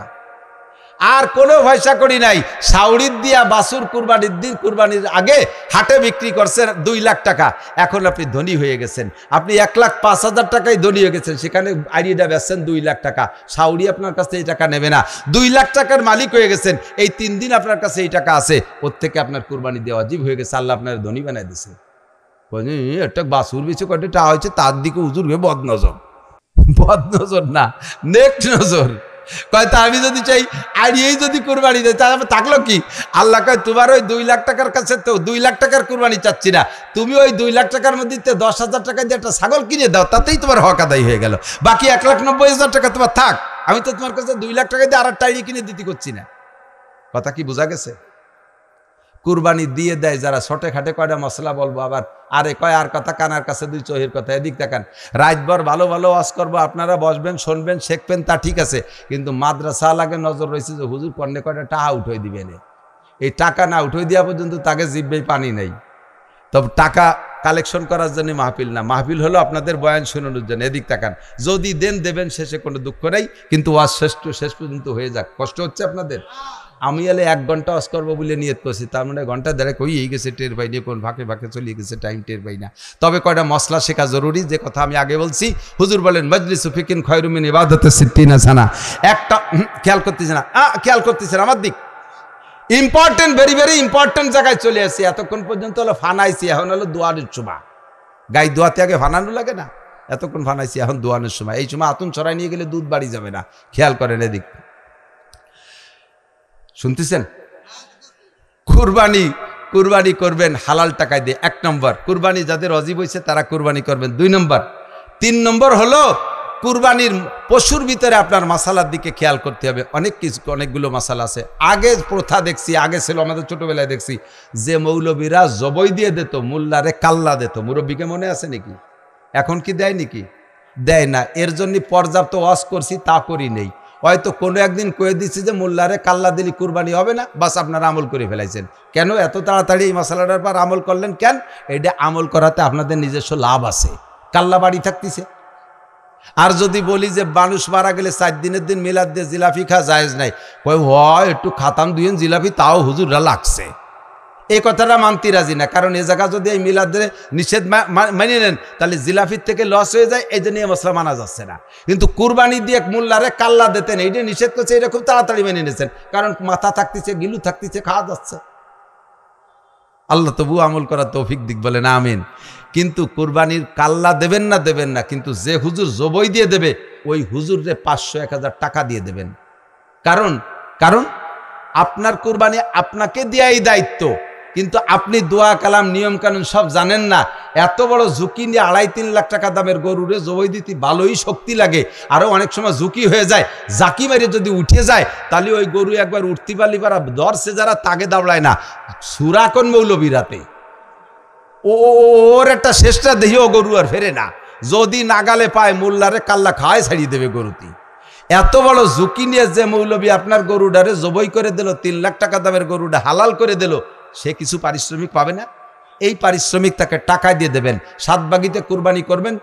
আর কোনো পয়সা করি নাই। সাউরির দিয়া বাছুর কুরবানির দিন, কুরবানির আগে হাটে বিক্রি করছেন 2 লাখ টাকা। এখন আপনি ধনী হয়ে গেছেন, আপনি 1,05,000 টাকায় ধনী হয়ে গেছেন, সেখানে আইডিটা বেচছেন 2 লাখ টাকা। সাউরি আপনার কাছে এই টাকা নেবে না, 2 লাখ টাকার মালিক হয়ে গেছেন। এই 3 দিন আপনার কাছে এই টাকা আছে, ওর থেকে আপনার কুরবানি দেওয়া ওয়াজিব হয়ে গেছে, আল্লাহ আপনার ধনী বানাই দিয়েছে। একটা বাছুর বেশি কয়টা টাকা হয়েছে, তার দিকে হুজুর গে বদনজর না, নেক্সট নজর। কয়তো আমি যদি চাই আড়িয়েই যদি কুরবানি দেয়, তাহলে থাকলো কি? আল্লাহ কয় তোমার ওই 2 লাখ টাকার কাছে তো 2 লাখ টাকার কুরবানি চাচ্ছি না, তুমি ওই 2 লাখ টাকার মধ্যে 10,000 টাকা দিয়ে একটা ছাগল কিনে দাও, তাতেই তোমার হক আদায় হয়ে গেল। বাকি 1,90,000 টাকা তোমার থাক, আমি তো তোমার কাছে 2 লাখ টাকা দিয়ে আর একটা আড়ি কিনে দিতে করছি না। কথা কি বোঝা গেছে? কুরবানি দিয়ে দেয় যারা, ছোটে খাটে কয়টা মশলা বলবো আবার, আরে কয় আর কথা, কানার কাছে 2 চোহের কথা। এদিক দেখান, রাতভর ভালো ওয়াজ করবো, আপনারা বসবেন শুনবেন শেখবেন, তা ঠিক আছে, কিন্তু মাদ্রাসা লাগে নজর রয়েছে যে হুজুর কন্যা কয়টা টাকা উঠে দিবেন। এই টাকা না উঠে দেওয়া পর্যন্ত তাকে জিব্বেই পানি নেই। তবে টাকা কালেকশন করার জন্য মাহফিল না, মাহফিল হলো আপনাদের বয়ান শোনানোর জন্য। এদিক তাকান, যদি দেবেন, শেষে কোনো দুঃখ নেই, কিন্তু ওয়াজ শেষ পর্যন্ত হয়ে যাক। কষ্ট হচ্ছে আপনাদের? আমি এলে 1 ঘন্টা ওয়াজ করবো বলে নিয়ত করছি, তার মানে ঘন্টা দেড়েক হয়েই গেছে, টের পাই নিয়ে কোন ফাঁকে চলিয়ে গেছে টাইম, টের পাই না। তবে কয়টা মশলা শেখা জরুরি, যে কথা আমি আগে বলছি। হুজুর বলেন মজলিসু ফিকিন খায়রুম মিন ইবাদাতি 60 সানা। একটা খেয়াল করতেছেন আমার দিক, ইম্পর্টেন্ট, ভেরি ইম্পর্টেন্ট জায়গায় চলে আসছি। এতক্ষণ পর্যন্ত হলো ফানাইছি, এখন হলো দোয়ানের সময়। গাই দোয়াতে আগে ফানানো লাগে না? এতক্ষণ ফানাইছি, এখন দোয়ানের সময়। এই সময় আতুন ছড়াই নিয়ে গেলে দুধ বাড়ি যাবে না, খেয়াল করেন এদিক। শুনতেছেন? কুরবানি করবেন হালাল টাকায় দিয়ে, 1 নম্বর। কুরবানি যাদের অজীব হয়েছে তারা কুরবানি করবেন, 2 নম্বর। 3 নম্বর হলো কুরবানির পশুর ভিতরে আপনার মাসালার দিকে খেয়াল করতে হবে। অনেকগুলো মাসালা আছে। আগে প্রথা দেখছি, আগে ছিল আমাদের ছোটবেলায় দেখছি যে মৌলবীরা জবই দিয়ে দিত, মোল্লারে কাল্লা দিত। মুরব্বীকে মনে আছে নাকি? এখন কি দেয় নাকি? দেয় না। এর জন্য পর্যাপ্ত ওয়াজ করছি, তা করি নেই। হয়তো কোনো একদিন কয়ে দিচ্ছি যে মোল্লারে কাল্লা দিলি কুরবানি হবে না, বাস আপনারা আমল করে ফেলাইছেন। কেন এত তাড়াতাড়ি এই মশলাটার পর আমল করলেন কেন? এটা আমল করাতে আপনাদের নিজস্ব লাভ আছে, কাল্লা বাড়ি থাকতেছে। আর যদি বলি যে মানুষ মারা গেলে 4 দিনের দিন মিলাদ দিয়ে জিলাপি খা জায়েজ নাই, কয় হয় একটু খাতাম দুইন জিলাপি, তাও হুজুররা লাগছে। এই কথাটা মানতে রাজি না, কারণ এই জায়গা যদি এই মিলাদের নিষেধ মেনে নেন তাহলে জিলাফির থেকে লস হয়ে যায়, এই জন্য এই মশলা মানা যাচ্ছে না। কিন্তু কুরবানি দিয়ে মোল্লারে কাল্লা দিতেন, এইটা নিষেধ করছে, এটা খুব তাড়াতাড়ি মেনে নিয়েছেন, কারণ মাথা থাকতেছে, গিলু থাকতেছে, খাওয়া যাচ্ছে। আল্লাহ তবু আমল করার তৌফিক দিক, বলেন আমিন। কিন্তু কুরবানির কাল্লা দেবেন না, কিন্তু যে হুজুর জবই দিয়ে দেবে ওই হুজুরে 500-1000 টাকা দিয়ে দেবেন। কারণ আপনার কুরবানি আপনাকে দেয়াই দায়িত্ব, কিন্তু আপনি দোয়া কালাম নিয়ম কানুন সব জানেন না। এত বড় ঝুঁকি নিয়ে 2.5-3 লাখ টাকা দামের গরুরে জবই দিতে ভালোই শক্তি লাগে, আরও অনেক সময় ঝুঁকি হয়ে যায়। জাকি মেরে যদি উঠে যায় তাহলে ওই গরু একবার উঠতে পারলি পারা দর্শে যারা তাকে দাবড়ায় না, সুরাকন মৌলবীরাতে ওর একটা শেষটা দেহি ও গরু আর ফেরে না। যদি নাগালে পায় মোল্লারে কাল্লা খায় ছাড়িয়ে দেবে গরুটি। এত বড় ঝুঁকি নিয়ে যে মৌলবী আপনার গরুটারে জবই করে দিল, 3 লাখ টাকা দামের গরুটা হালাল করে দিল, সে কিছু পারিশ্রমিক পাবে না? এই পারিশ্রমিক তাকে টাকা দিয়ে দেবেন। 7 বাগিতে কুরবানি করবেন,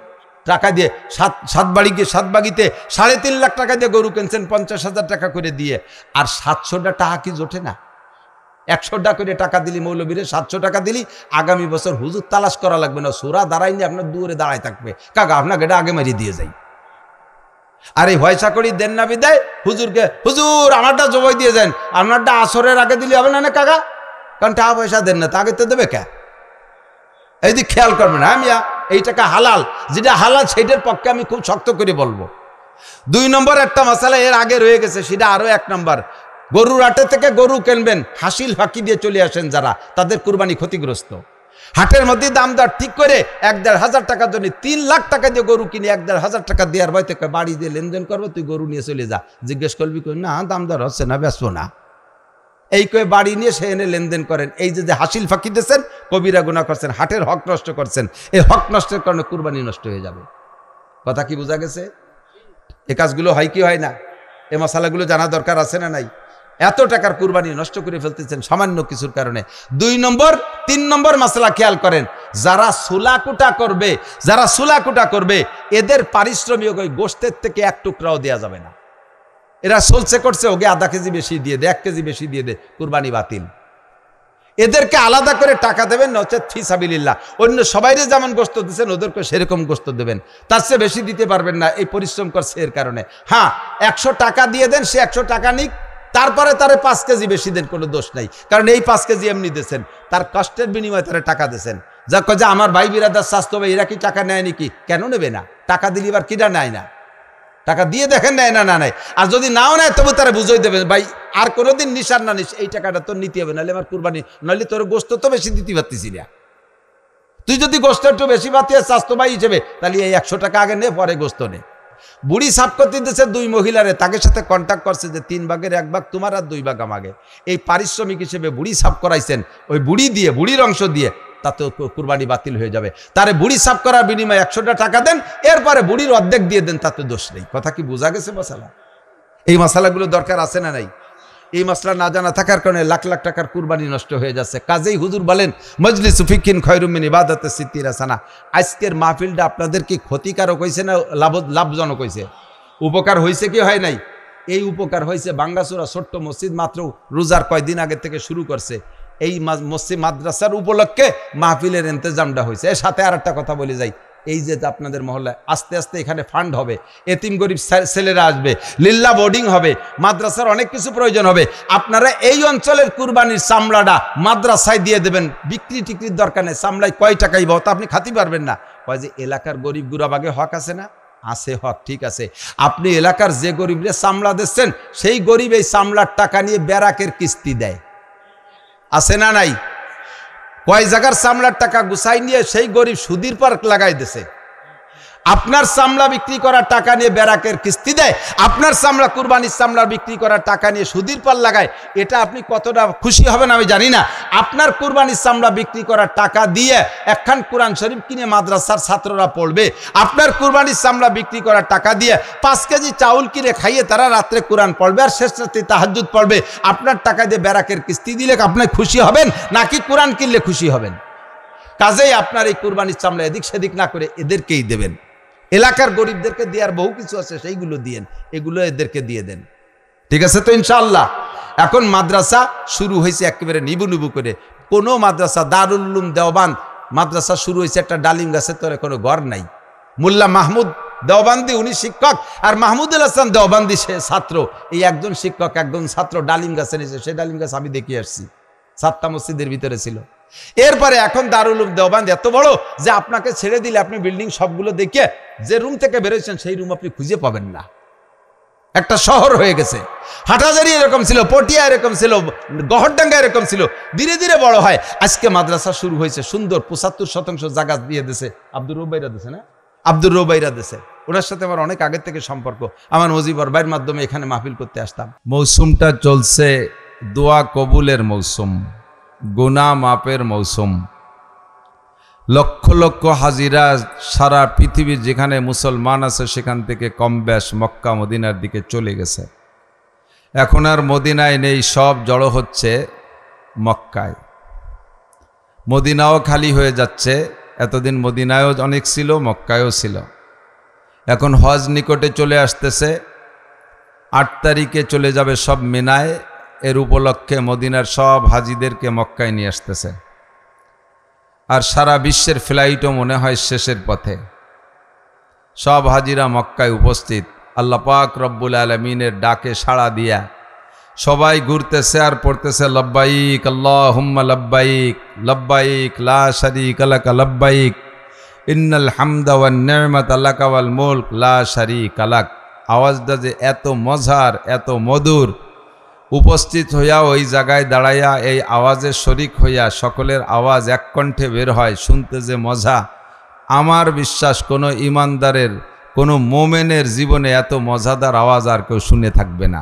টাকা দিয়ে 7 বাগিতে 3.5 লাখ টাকা দিয়ে গরু কিনছেন 50,000 টাকা করে দিয়ে, আর 700টা টাকা কি জোটে না? 100 করে টাকা দিলি মৌলবীরে, 700 টাকা দিলি, আগামী বছর হুজুর তালাশ করা লাগবে না, সোরা দাঁড়াইনি আপনার দুয়ারে দাঁড়ায় থাকবে, কাকা আপনাকে এটা আগে মারিয়ে দিয়ে যাই। আর এই পয়সা করি দেন না বিদায় হুজুরকে, হুজুর আমারটা জবাই দিয়ে যান, আপনারটা আসরের আগে দিলে হবে না কাকা, কারণ টাকা পয়সা দেন না, তা আগে তো দেবে কে? এই দিক খেয়াল করবেন। হ্যাঁ মিয়া, এই টাকা হালাল, যেটা হালাল সেইটার পক্ষে আমি খুব শক্ত করে বলবো। 2 নম্বর একটা মশালা এর আগে রয়ে গেছে, সেটা আরো 1 নম্বর। গরুর হাটে থেকে গরু কিনবেন, হাসিল ফাঁকি দিয়ে চলে আসেন যারা, তাদের কুরবানি ক্ষতিগ্রস্ত। হাটের মধ্যে দাম দর ঠিক করে 1-1.5 হাজার টাকার জন্য 3 লাখ টাকা দিয়ে গরু কিনে 1-1.5 হাজার টাকা দেওয়ার ভয় থেকে বাড়ি দিয়ে লেনদেন করবো, তুই গরু নিয়ে চলে যা, জিজ্ঞেস করবি কই না দাম দর হচ্ছে না, বেচবো না, এই কয়ে বাড়ি নিয়ে সে এনে লেনদেন করেন। এই যে হাসিল ফাঁকি দিয়েছেন, কবিরা গুনাহ করছেন, হাটের হক নষ্ট করছেন। এই হক নষ্টের কারণে কুরবানি নষ্ট হয়ে যাবে। কথা কি বোঝা গেছে? এই কাজগুলো হয় কি হয় না? এই মশালাগুলো জানা দরকার আছে না নাই? এত টাকার কুরবানি নষ্ট করে ফেলতেছেন সামান্য কিছুর কারণে। 2 নম্বর 3 নম্বর মশলা খেয়াল করেন, যারা সুলাকুটা করবে এদের পারিশ্রমিক ওই গোশতের থেকে 1 টুকরাও দেওয়া যাবে না। এরা চলছে করছে, ওকে আধা কেজি বেশি দিয়ে দে, 1 কেজি বেশি দিয়ে দে, কুরবানি বাতিল। এদেরকে আলাদা করে টাকা দেবেন, নচেত ফি সাবিলিল্লাহ। অন্য সবাইরে যেমন গোশত দিচ্ছেন ওদেরকে সেরকম গোশত দেবেন, তার চেয়ে বেশি দিতে পারবেন না, এই পরিশ্রম করছে এর কারণে। হ্যাঁ, 100 টাকা দিয়ে দেন, সে 100 টাকা নিক, তারপরে তারে 5 কেজি বেশি দেন, কোনো দোষ নাই, কারণ এই 5 কেজি এমনি দিয়েছেন, তার কষ্টের বিনিময়ে তারা টাকা দিয়েছেন। যা কয়ে যে আমার ভাই বিরাদার স্বাস্থ্য ভাই এরা কি টাকা নেয় নাকি? কেন নেবে না? টাকা দিলি এবার কিনা নেয় না? টাকা দিয়ে দেখেন নেয় না, না নেয়। আর যদি নাও নেয় তবু তারা বুঝাই দেবেন, ভাই আর কোনোদিন নিশার না নিস, এই টাকাটা তোর নিতে হবে, নাহলে আমার কুরবানি, নাহলে তোর গোশত তো বেশি দিতে পারতেছি না। তুই যদি গোশত একটু বেশি পাতিয়ে স্বাস্থ্য ভাই হিসেবে, তাহলে এই 100 টাকা আগে নে, পরে গোশত নে। বুড়ি সাফ করতে দিতেছে 2 মহিলারে, তাকে সাথে কন্ট্যাক্ট করছে যে 3 ভাগের 1 ভাগ তোমার আর 2 ভাগ আমাকে। এই পারিশ্রমিক হিসেবে বুড়ি সাফ করাইছেন, ওই বুড়ি দিয়ে, বুড়ির অংশ দিয়ে, তাতে কুরবানি বাতিল হয়ে যাবে। তারে বুড়ি সাফ করার বিনিময়ে 100টা টাকা দেন, এরপরে বুড়ির অর্ধেক দিয়ে দেন, তাতে দোষ নেই। কথা কি বোঝা গেছে? মশালা, এই মশালাগুলো দরকার আছে না নাই? এই মশলা না জানা থাকার কারণে লাখ লাখ টাকার কুরবানি নষ্ট হয়ে যাচ্ছে। কাজেই হুজুর বলেন মজলিসু ফিকিন খায়রুম মিন ইবাদাতি 60 হাসানা। আজকের মাহফিলটা আপনাদের কি ক্ষতিকারক হয়েছে না লাভজনক হয়েছে? উপকার হয়েছে কি হয় নাই? এই উপকার হয়েছে। বাঙ্গাসুরা ছোট্ট মসজিদ মাত্র রোজার কয়দিন আগে থেকে শুরু করছে, এই মসজিদ মাদ্রাসার উপলক্ষে মাহফিলের ইন্তজামটা হয়েছে। এর সাথে আর একটা কথা বলে যাই, এই যে আপনাদের মহল্লায় আস্তে আস্তে এখানে ফান্ড হবে, এতিম গরিব ছেলেরা আসবে, লিল্লা বোর্ডিং হবে, মাদ্রাসার অনেক কিছু প্রয়োজন হবে। আপনারা এই অঞ্চলের কুরবানির চামড়াটা মাদ্রাসায় দিয়ে দেবেন, বিক্রি টিক্রির দরকার নেই। চামড়ায় কয় টাকাই বা তা আপনি খাতে পারবেন না। কয় যে এলাকার গরিব গুরাবাগে হক আছে না? আছে হক, ঠিক আছে। আপনি এলাকার যে গরিবরে চামড়া দিচ্ছেন, সেই গরিব এই চামড়ার টাকা নিয়ে ব্যারাকের কিস্তি দেয়, আছে না নাই? কয় জায়গার চামড়ার টাকা গুছাই নিয়ে সেই গরিব সুদীর পার্ক লাগাই দিছে। আপনার চামড়া বিক্রি করার টাকা নিয়ে ব্যারাকের কিস্তি দেয়, আপনার চামড়া কুরবানির চামড়া বিক্রি করার টাকা নিয়ে সুদীর পার লাগায়। এটা আপনি কতটা খুশি হবেন আমি জানি না। আপনার কুরবানির চামড়া বিক্রি করার টাকা দিয়ে একখান কোরআন শরীফ কিনে মাদ্রাসার ছাত্ররা পড়বে, আপনার কুরবানির চামড়া বিক্রি করার টাকা দিয়ে 5 কেজি চাউল কিনে খাইয়ে তারা রাত্রে কোরআন পড়বে আর শেষ রাতে তাহাজ্জুদ পড়বে। আপনার টাকা দিয়ে ব্যারাকের কিস্তি দিলে আপনি খুশি হবেন নাকি কোরআন কিনলে খুশি হবেন? কাজেই আপনার এই কুরবানির চামড়া এদিক সেদিক না করে এদেরকেই দেবেন। এলাকার গরিবদেরকে দেওয়ার বহু কিছু আছে, সেইগুলো দিয়েন, এগুলো এদেরকে দিয়ে দেন, ঠিক আছে তো ইনশাআল্লাহ। এখন মাদ্রাসা শুরু হয়েছে একেবারে নিবু নিবু করে। কোনো মাদ্রাসা, দারুল উলুম দেওবান মাদ্রাসা শুরু হয়েছে, একটা ডালিম গাছের তোরে কোনো ঘর নাই। মোল্লা মাহমুদ দেওবান্দি উনি শিক্ষক, আর মাহমুদুল হাসান দেওবান্দি সে ছাত্র। এই একজন শিক্ষক একজন ছাত্র ডালিম গাছে নিয়েছে, সেই ডালিম গাছ আমি দেখিয়ে আসছি, 7টা মসজিদের ভিতরে ছিল। এরপরে এখন দারুল উলুম দেওবান্দ এত বড় যে আপনাকে ছেড়ে দিলে আপনি বিল্ডিং সবগুলো দেখে যে রুম থেকে বেরোচ্ছেন সেই রুম আপনি খুঁজে পাবেন না। একটা শহর হয়ে গেছে। হাটাজারি এরকম ছিল, পটিয়া এরকম ছিল, গহরডাঙ্গা এরকম ছিল, ধীরে ধীরে বড় হয়। আজকে মাদ্রাসা শুরু হয়েছে, সুন্দর 75% জায়গা দিয়ে দিয়েছে আব্দুর রব ভাইরা দিয়েছে না, আব্দুর রব ভাইরা দিয়েছে। ওনার সাথে আমার অনেক আগের থেকে সম্পর্ক, আমার মজিবর ভাইয়ের মাধ্যমে এখানে মাহফিল করতে আসতাম। মৌসুমটা চলছে দোয়া কবুলের মৌসুম, গুনাহ মাপের মৌসুম। লক্ষ লক্ষ হাজিরা সারা পৃথিবীর যেখানে মুসলমান আছে সেখান থেকে কম বেশ মক্কা মদিনার দিকে চলে গেছে। এখন আর মদিনায় নেই, সব জড়ো হচ্ছে মক্কায়। মদিনাও খালি হয়ে যাচ্ছে। এতদিন মদিনায়ও অনেক ছিল, মক্কায়ও ছিল। এখন হজ নিকটে চলে আসতেছে, 8 তারিখে চলে যাবে সব মিনায়, এর উপলক্ষে মদিনার সব হাজিদেরকে মক্কায় নিয়ে আসতেছে। আর সারা বিশ্বের ফ্লাইটও মনে হয় শেষের পথে। সব হাজিরা মক্কায় উপস্থিত। আল্লাহ পাক রব্বুল আলামিনের ডাকে সাড়া দিয়া সবাই ঘুরতেছে আর পড়তেছে লব্বাইক আল্লাহুম্মা লব্বাইক লব্বাইক লা শারীকা লাকা লব্বাইক ইন্নাল হামদা ওয়ান নি'মাতা লাকা ওয়াল মুলক লা শারীকা লাক। আওয়াজটা যে এত মজার, এত মধুর, উপস্থিত হইয়া ওই জায়গায় দাঁড়াইয়া এই আওয়াজের শরিক হইয়া সকলের আওয়াজ এক কণ্ঠে বের হয়, শুনতে যে মজা। আমার বিশ্বাস কোনো ইমানদারের, কোনো মোমেনের জীবনে এত মজাদার আওয়াজ আর কেউ শুনে থাকবে না।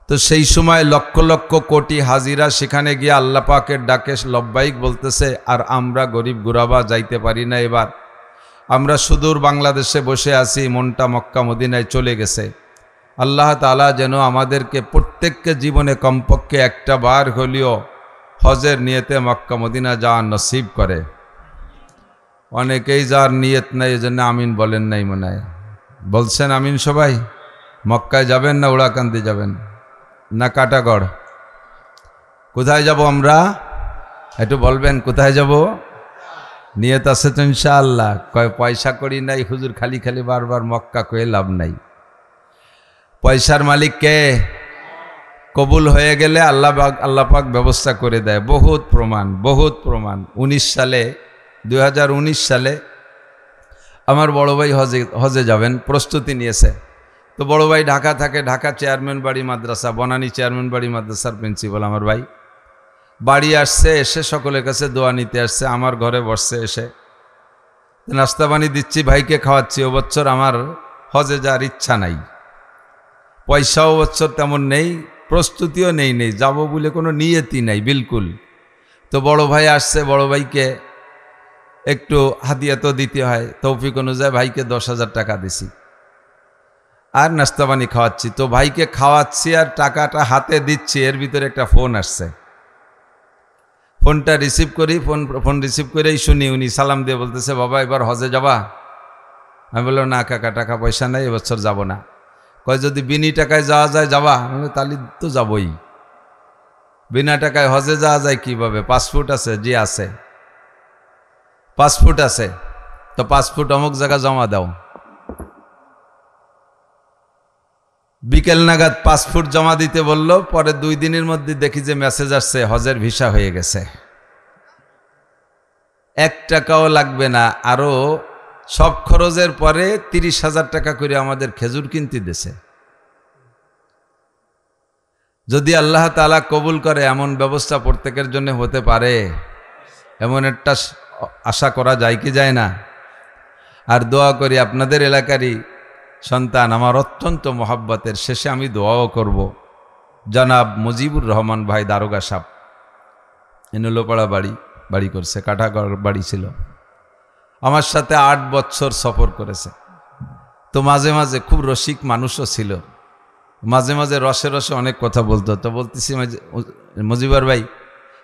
তো সেই সময় লক্ষ লক্ষ কোটি হাজিরা সেখানে গিয়ে আল্লাহ পাকের ডাকে লব্বাইক বলতেছে। আর আমরা গরিব গুরাবা যাইতে পারি না। এবার আমরা সুদূর বাংলাদেশে বসে আছি, মনটা মক্কা মদিনায় চলে গেছে। আল্লাহ তাআলা যেন আমাদেরকে প্রত্যেককে জীবনে কমপক্ষে একটা বার হলেও হজের নিয়তে মক্কা মদিনা যাওয়ার নসিব করে। অনেকেই যার নিয়ত নাই, এজন্য আমিন বলেন নাই মনে হয়। বলছেন আমিন সবাই? মক্কায় যাবেন না ওড়াকান্দি যাবেন না কাটাগড়? কোথায় যাব আমরা? একটু বলবেন কোথায় যাব? নিয়ত আছে তো ইনশাআল্লাহ। কয় পয়সা করি নাই হুজুর, খালি খালি বারবার মক্কা কয়ে লাভ নাই। পয়সার মালিক কে? কবুল হয়ে গেলে আল্লাহ পাক ব্যবস্থা করে দেয়। বহুত প্রমাণ, বহুত প্রমাণ। 2019 সালে আমার বড় ভাই হজে যাবেন, প্রস্তুতি নিয়েছে। তো বড় ভাই ঢাকা থাকে, ঢাকা চেয়ারম্যান বাড়ি মাদ্রাসা, বনানী চেয়ারম্যান বাড়ি মাদ্রাসার প্রিন্সিপাল আমার ভাই। বাড়ি আসছে, এসে সকলের কাছে দোয়া নিতে আসছে, আমার ঘরে বসছে। এসে নাস্তা পানি দিচ্ছি, ভাইকে খাওয়াচ্ছি। ও বছর আমার হজে যাওয়ার ইচ্ছা নাই, পয়সাও বছর তেমন নেই, প্রস্তুতিও নেই, যাব বলে কোনো নিয়তি নাই বিলকুল। তো বড় ভাই আসছে, বড় ভাইকে একটু হাদিয়া তো দিতে হয়, তৌফিক অনুযায়ী ভাইকে 10,000 টাকা দিছি আর নাস্তা পানি খাওয়াচ্ছি। তো ভাইকে খাওয়াচ্ছি আর টাকাটা হাতে দিচ্ছি, এর ভিতরে একটা ফোন আসছে। ফোনটা রিসিভ করি, ফোন রিসিভ করেই শুনি উনি সালাম দিয়ে বলতেছে, বাবা এবার হজে যাবা? আমি বললাম না কাকা, টাকা পয়সা নাই, এবছর যাব না। কয় যদি বিনি টাকায় যাওয়া যায় যাবা? আমি তাহলে তো যাবই। বিনা টাকায় হজে যাওয়া যায় কিভাবে? পাসপোর্ট আছে? জি আছে, পাসপোর্ট আছে। তো পাসপোর্ট অমুক জায়গা জমা দাও। বিকেল নাগাদ পাসপোর্ট জমা দিতে বলল। পরে 2 দিনের মধ্যে দেখি যে মেসেজ আসছে, হজের ভিসা হয়ে গেছে। 1 টাকাও লাগবে না, আরো সব খরচের পরে 30,000 টাকা করে আমাদের খেজুর কিনতে দিয়েছে। যদি আল্লাহ তাআলা কবুল করে, এমন ব্যবস্থা প্রত্যেকের জন্য হতে পারে, এমন একটা আশা করা যায় কি যায় না? আর দোয়া করি আপনাদের এলাকারই সন্তান, আমার অত্যন্ত মহাব্বতের, শেষে আমি দোয়াও করব, জনাব মুজিবুর রহমান ভাই দারোগা সাহেব, এনুলোপাড়া বাড়ি করছে, কাঠাগড় বাড়ি ছিল। আমার সাথে 8 বছর সফর করেছে। তো মাঝে মাঝে খুব রসিক মানুষও ছিল, মাঝে মাঝে রসে রসে অনেক কথা বলতো। তো বলতেছি, মুজিবর ভাই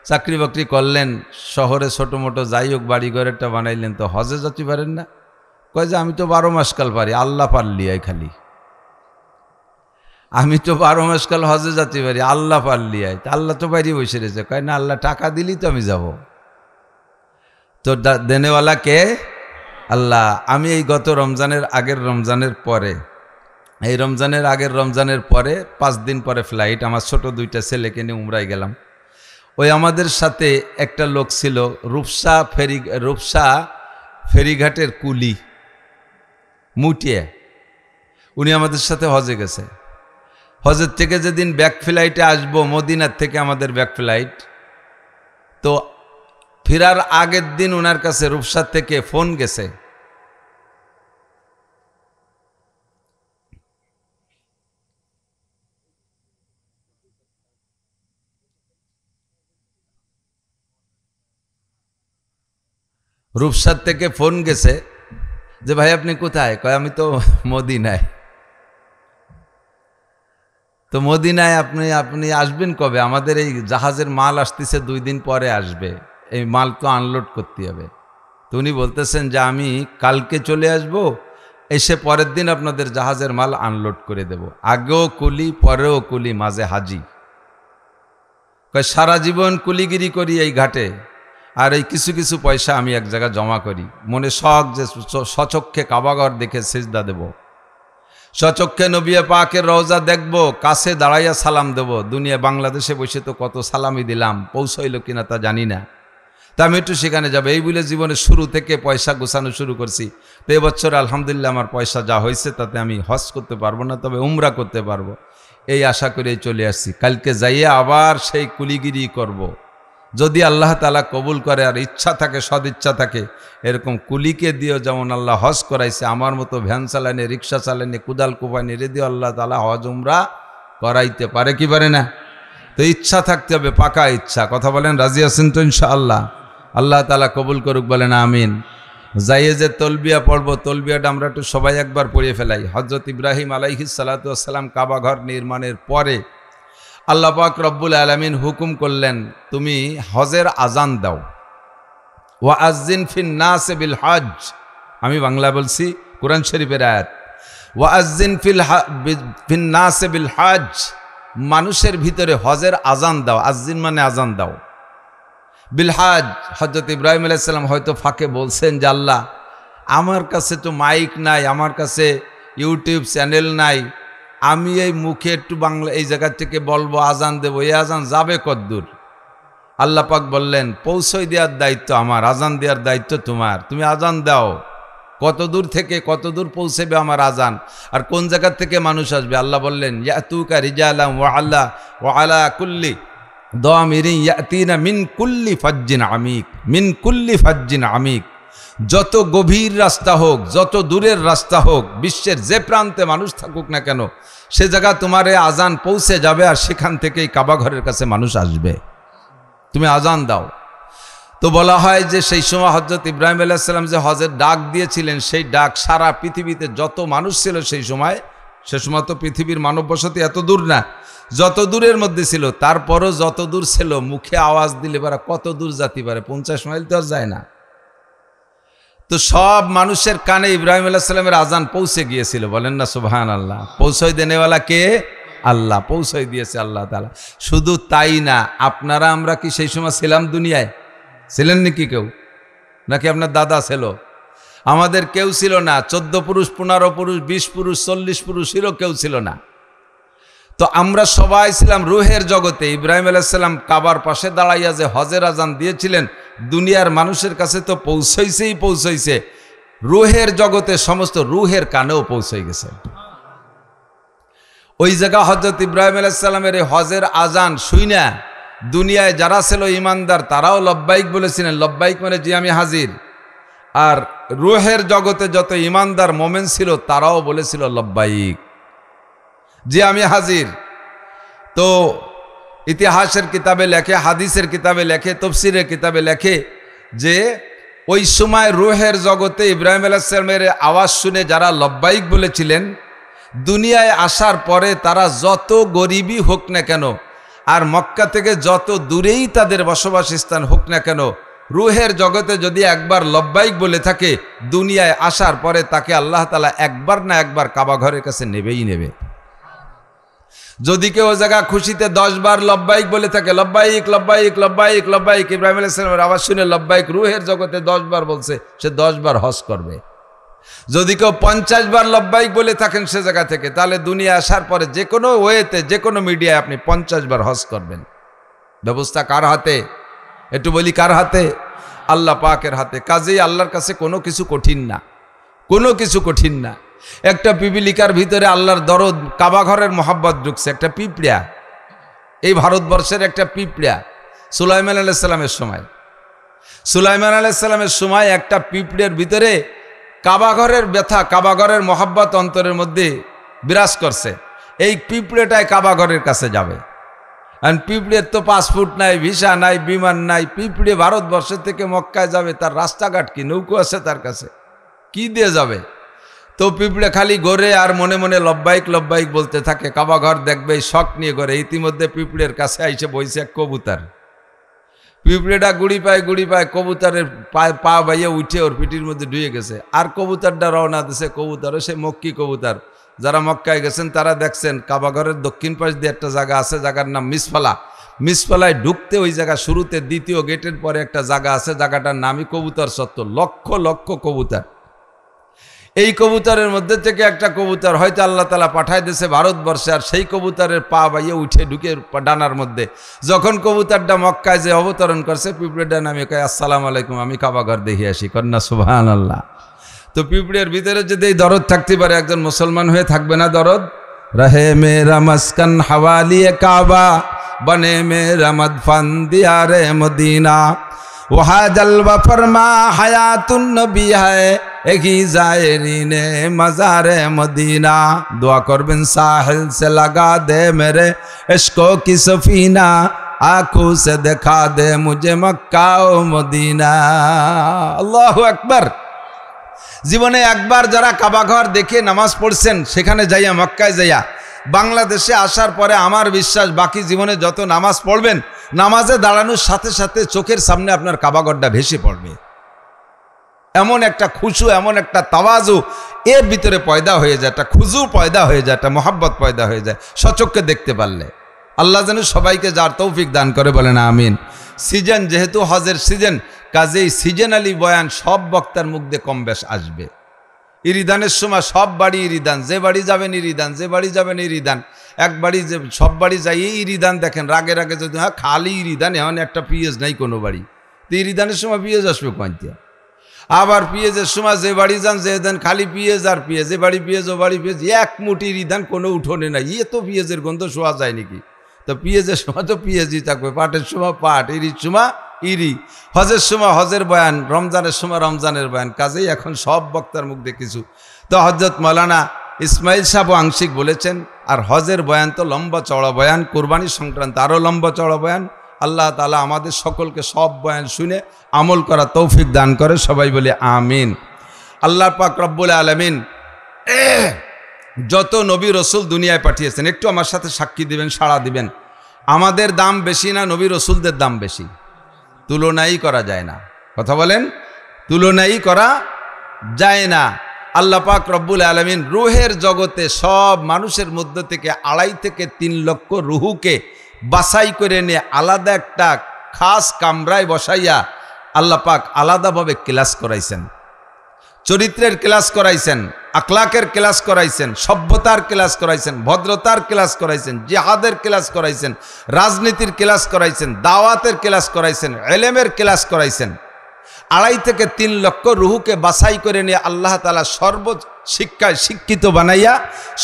চাকরি বাকরি করলেন, শহরে ছোটো মোটো যাই হোক বাড়ি ঘরেরটা বানাইলেন, তো হজে যেতে পারেন না? কয় যে আমি তো 12 মাসকাল পারি, আল্লাহ পারলি আই খালি। আমি তো 12 মাসকাল হজে যেতে পারি, আল্লাহ পারলি আই। আল্লাহ তো বাইরে বসে রয়েছে। কয় না, আল্লাহ টাকা দিলি তো আমি যাব। তো দেনেওয়ালা কে? আল্লাহ। আমি এই গত রমজানের আগের রমজানের পরে, এই রমজানের আগের রমজানের পরে 5 দিন পরে ফ্লাইট, আমার ছোট 2টা ছেলেকে নিয়ে উমরায় গেলাম। ওই আমাদের সাথে একটা লোক ছিল, রূপসা ফেরিঘাটের কুলি মুটিয়ে, উনি আমাদের সাথে হজে গেছে। হজের থেকে যেদিন ব্যাক ফ্লাইটে আসবো, মদিনার থেকে আমাদের ব্যাক ফ্লাইট, তো ফেরার আগের দিন ওনার কাছে রূপসা থেকে ফোন গেছে, রূপসার থেকে ফোন গেছে যে ভাই আপনি কোথায়? কয় আমি তো মদিনায়। তো মদিনায় আপনি আসবেন কবে? আমাদের এই জাহাজের মাল আসতেছে 2 দিন পরে আসবে, এই মাল তো আনলোড করতে হবে। তো উনি বলতেছেন যে আমি কালকে চলে আসব, এসে পরের দিন আপনাদের জাহাজের মাল আনলোড করে দেব। আগেও কুলি, পরেও কুলি, মাঝে হাজি। কয় সারা জীবন কুলিগিরি করি এই ঘাটে, আর এই কিছু কিছু পয়সা আমি এক জায়গায় জমা করি। মনে শখ যে সচক্ষে কাবাঘর দেখে সিজদা দেব, সচক্ষে নবী পাকের রওজা দেখব, কাছে দাঁড়াইয়া সালাম দেব। দুনিয়া বাংলাদেশে বসে তো কত সালামি দিলাম, পৌঁছইল কিনা তা জানি না, তা আমি একটু সেখানে যাবো। এই বলে জীবনের শুরু থেকে পয়সা গোছানো শুরু করছি। তো এবছর আলহামদুলিল্লাহ আমার পয়সা যা হয়েছে তাতে আমি হজ করতে পারবো না, তবে উমরা করতে পারবো, এই আশা করে চলে আসছি। কালকে যাইয়া আবার সেই কুলিগিরি করব। যদি আল্লাহ তাআলা কবুল করে আর ইচ্ছা থাকে, সদিচ্ছা থাকে, এরকম কুলিকে দিয়েও যেমন আল্লাহ হজ করাইছে, আমার মতো ভ্যান চালানে, রিক্সা চালানে, কুদাল কোপানি রে দিয়েও আল্লাহ তাআলা হজ উমরা করাইতে পারে কি পারে না? তো ইচ্ছা থাকতে হবে, পাকা ইচ্ছা। কথা বলেন, রাজি আছেন তো ইনশাআল্লাহ? আল্লাহ তাআলা কবুল করুক, বলেন আমিন। যাইয়ে যে তলবিয়া পড়বো, তলবিয়াটা আমরা একটু সবাই একবার পড়ে ফেলাই। হযরত ইব্রাহিম আলাইহিস সালাতু ওয়াস সালাম কাবা ঘর নির্মাণের পরে আল্লাহ পাক রব্বুল আলামিন হুকুম করলেন, তুমি হজের আজান দাও। ওয়াআজ্জিন ফিন নাস বিল হজ, আমি বাংলা বলছি, কোরআন শরীফের আয়াত। ওয়াআজ্জিন ফিন নাস বিল হজ, মানুষের ভিতরে হজের আজান দাও। আজ্জিন মানে আজান দাও। বিল হজ, হযরত ইব্রাহিম আলাইহিস সালাম হয়তো ফাঁকে বলছেন যে আল্লাহ, আমার কাছে তো মাইক নাই, আমার কাছে ইউটিউব চ্যানেল নাই, আমি এই মুখে একটু বাংলা এই জায়গা থেকে বলবো, আজান দেবো, এই আজান যাবে কদ্দূর? আল্লাহ পাক বললেন, পৌঁছই দেওয়ার দায়িত্ব আমার, আজান দেওয়ার দায়িত্ব তোমার, তুমি আজান দাও। কত দূর থেকে কত দূর পৌঁছেবে আমার আজান, আর কোন জায়গা থেকে মানুষ আসবে? আল্লাহ বললেন, ইয়াতুকা রিজালাম ওয়া আলা কুল্লি দামিরিন ইয়াতিনা মিন কুল্লি ফাজ্জিন আমিক, মিন কুল্লি ফাজ্জিন আমিক। যত গভীর রাস্তা হোক, যত দূরের রাস্তা হোক, বিশ্বের যে প্রান্তে মানুষ থাকুক না কেন, সে জায়গা তোমার আজান পৌঁছে যাবে, আর সেখান থেকেই কাবা ঘরের কাছে মানুষ আসবে। তুমি আজান দাও। তো বলা হয় যে সেই সময় হযরত ইব্রাহিম আলাইহিস সালাম যে হজের ডাক দিয়েছিলেন, সেই ডাক সারা পৃথিবীতে যত মানুষ ছিল সেই সময়, সে সময় তো পৃথিবীর মানব বসতি এত দূর না, যত দূরের মধ্যে ছিল, তারপরও যত দূর ছিল, মুখে আওয়াজ দিলে পারা কত দূর যেতে পারে? 50 মাইল তো আর যায় না। তো সব মানুষের কানে ইব্রাহিম আলাইহিস সালামের আজান পৌঁছে গিয়েছিল, বলেন না সুবহানাল্লাহ। পৌঁছই দেনেওয়ালা কে? আল্লাহ, পৌঁছই দিয়েছে আল্লাহ তাআলা। শুধু তাই না, আপনারা আমরা কি সেই সময় ছিলাম দুনিয়ায়? ছিলেন নাকি কেউ? নাকি আপনার দাদা ছিল? আমাদের কেউ ছিল না। 14 পুরুষ, 15 পুরুষ, 20 পুরুষ, 40 পুরুষেরও কেউ ছিল না। তো আমরা সবাই ছিলাম রুহের জগতে। ইব্রাহিম আলাইহিস সালাম কাবার পাশে দাঁড়াইয়া যে হজের আজান দিয়েছিলেন, দুনিয়ার মানুষের কাছে তো পৌঁছাইছে, রুহের জগতে সমস্ত রুহের কানেও পৌঁছে গেছে। ওই জায়গা হযরত ইব্রাহিম আলাইহিস সালামের হজের আজান শুইনা দুনিয়ায় যারা ছিল ইমানদার, তারাও লব্বাইক বলেছিলেন। লব্বাইক মানে জি আমি হাজির। আর রুহের জগতে যত ইমানদার মোমেন ছিল, তারাও বলেছিল লব্বাইক, জি আমি হাজির। তো ইতিহাসের কিতাবে লেখে, হাদিসের কিতাবে লেখে, তফসিরের কিতাবে লেখে যে ওই সময় রুহের জগতে ইব্রাহিম আলাইহিস সালামের আওয়াজ শুনে যারা লব্বাইক বলেছিলেন, দুনিয়ায় আসার পরে তারা যত গরিবই হোক না কেন, আর মক্কা থেকে যত দূরেই তাদের বসবাস স্থান হোক না কেন, রুহের জগতে যদি একবার লব্বাইক বলে থাকে, দুনিয়ায় আসার পরে তাকে আল্লাহ তাআলা একবার না একবার কাবা ঘরের কাছে নেবেই নেবে। যদি কেউ জায়গা খুশিতে 10 বার লব্বাইক বলে থাকে, লব্বাইক লব্বাইক লব্বাইক লব্বাইক, ইব্রাহিম আলাইহিস সালামের আওয়াজ শুনে লব্বাইক রুহের জগতে 10 বার বলছে, সে 10 বার হজ করবে। যদি কেউ 50 বার লব্বাইক বলে থাকেন সে জায়গা থেকে, তাহলে দুনিয়া আসার পরে যে কোনো ওয়েতে, যে কোনো মিডিয়ায় আপনি 50 বার হজ করবেন। ব্যবস্থা কার হাতে? একটু বলি কার হাতে? আল্লাহ পাকের হাতে। কাজেই আল্লাহর কাছে কোনো কিছু কঠিন না, কোনো কিছু কঠিন না। একটা পিপিলিকার ভিতরে আল্লাহর দরদ, কাবা ঘরের মোহাব্বত ঢুকছে। একটা পিঁপড়া, এই ভারতবর্ষের একটা পিঁপড়া, সুলাইমান আলাইহিস সালামের সময়, সুলাইমান আলাইহিস সালামের সময় একটা পিঁপড়ের ভিতরে কাবা ঘরের ব্যথা, কাবা ঘরের মোহাব্বত অন্তরের মধ্যে বিরাজ করছে। এই পিঁপড়েটাই কাবা ঘরের কাছে যাবে। আর পিঁপড়ের তো পাসপোর্ট নাই, ভিসা নাই, বিমান নাই। পিঁপড়ে ভারতবর্ষ থেকে মক্কায় যাবে, তার রাস্তাঘাট কি, নৌকো আছে তার কাছে, কি দিয়ে যাবে? তো পিঁপড়ে খালি ঘরে আর মনে মনে লব্বাইক লব্বাইক বলতে থাকে, কাবা ঘর দেখবে, শখ নিয়ে ঘরে। ইতিমধ্যে পিঁপড়ের কাছে আইসে বইছে এক কবুতর। পিঁপড়েটা গুড়ি পায় কবুতরের পা বাইয়ে উঠে ওর পিঠির মধ্যে ঢুয়ে গেছে। আর কবুতরটা রওনা দিছে, কবুতর সে মক্কি কবুতর। যারা মক্কায় গেছেন তারা দেখছেন কাবাঘরের দক্ষিণ পাশ দিয়ে একটা জায়গা আছে, জায়গার নাম মিসফালা। মিসফালায় ঢুকতে ওই জায়গা শুরুতে দ্বিতীয় গেটের পরে একটা জায়গা আছে, জায়গাটার নামই কবুতর চত্বর। লক্ষ লক্ষ কবুতর। এই কবুতরের মধ্যে থেকে একটা কবুতর হয়তো আল্লাহ তাআলা পাঠায় দিয়েছে ভারতবর্ষে, আর সেই কবুতরের পা বাইয়ে উঠে ঢুকে ডানার মধ্যে। যখন কবুতরটা মক্কায় যে অবতরণ করছে, পিঁপড়েটা নামে কয় আসসালামু আলাইকুম, আমি কাবাঘর দেখে আসি। কন্যা সুবহানাল্লাহ। তো পিঁপড়ের ভিতরে যদি এই দরদ থাকতে পারে, একজন মুসলমান হয়ে থাকবে না দরদ? রহে মেরা মাসকান হাওয়ালিয়ে কাবা, বনে মেরা মদফন দিয়ারে মদিনা, वहाँ जलवा फरमा हयातुन नबी है एक ही जायरीने मज़ारे मदीना। दुआ करबिन साहिल से लगा दे मेरे इश्कों की सफीना, आँखों से दिखा दे मुझे मक्का ও मदीना। আল্লাহু আকবার। জীবনে একবার যারা কাবাঘর দেখে নামাজ পড়ছেন, সেখানে যাইয়া মক্কায় যাইয়া বাংলাদেশে আসার পরে আমার বিশ্বাস বাকি জীবনে যত নামাজ পড়বেন, নামাজে দাঁড়ানোর সাথে সাথে চোখের সামনে আপনার কাবাঘরটা ভেসে পড়বে। এমন একটা খুশু, এমন একটা তাওয়াজু এর ভিতরে পয়দা হয়ে যায়, একটা খুজু পয়দা হয়ে যায়, একটা মোহাব্বত পয়দা হয়ে যায় সচক্ষে দেখতে পারলে। আল্লাহ যেন সবাইকে যার তৌফিক দান করে, বলেন আমিন। সিজন যেহেতু হজের সিজন, কাজেই সিজনালি বয়ান সব বক্তার মুখ দিয়ে কম বেশ আসবে। ইরিদানের সময় সব বাড়ি ইরিদান, যে বাড়ি যাবেন ইরিদান, যে বাড়ি যাবেন ইরিদান। এক বাড়ি যে সব বাড়ি যাই ইরিদান দেখেন, রাগে রাগে যদি হ্যাঁ খালি ইরিদান, এখন একটা পিএজ নাই কোনো বাড়ি, তো ইরিদানের সময় পিএজ আসবে কোয়ান্তিয়া। আবার পিএজের সময় যে বাড়ি যান যে দেন খালি পিএজ আর পিএজ, যে বাড়ি পিএজ ও বাড়ি পিএজ, এক মুঠি ইরিদান কোনো উঠোনে নাই। ইয়ে তো পিএজের গন্ধ শোয়া যায় নাকি? তো পিএজের সময় তো পিএজই থাকবে, পাটের সময় পাট, ইরির সময় ইরি, হজের সময় হজের বয়ান, রমজানের সময় রমজানের বয়ান। কাজেই এখন সব বক্তার মুখ দিয়ে কিছু। তো হযরত মাওলানা ইসমাইল সাহেব আংশিক বলেছেন, আর হজের বয়ান তো লম্বা চওড়া বয়ান, কোরবানি সংক্রান্ত আরও লম্বা চওড়া বয়ান। আল্লাহ তাআলা আমাদের সকলকে সব বয়ান শুনে আমল করা তৌফিক দান করে, সবাই বলে আমিন। আল্লাহ পাক রব্বুল আলামিন যত নবী রসুল দুনিয়ায় পাঠিয়েছেন, একটু আমার সাথে সাক্ষী দিবেন, সাড়া দিবেন। আমাদের দাম বেশি না নবী রসুলদের দাম বেশি? তুলনাই করা যায় না। কথা বলেন, তুলনাই করা যায় না। আল্লাহ পাক রব্বুল আলামিন রুহের জগতে সব মানুষের মধ্যে থেকে 2.5 থেকে 3 লক্ষ রুহুকে বাছাই করে নিয়ে আলাদা একটা খাস কামরায় বসাইয়া আল্লাহ পাক আলাদাভাবে ক্লাস করাইছেন। চরিত্রের ক্লাস করাইছেন, আখলাকের ক্লাস করাইছেন, সভ্যতার ক্লাস করাইছেন, ভদ্রতার ক্লাস করাইছেন, জিহাদের ক্লাস করাইছেন, রাজনীতির ক্লাস করাইছেন, দাওয়াতের ক্লাস করাইছেন, ইলমের ক্লাস করাইছেন। 2.5 থেকে 3 লক্ষ রুহুকে বাছাই করে নিয়ে আল্লাহ তাআলা সর্ব শিক্ষায় শিক্ষিত বানাইয়া,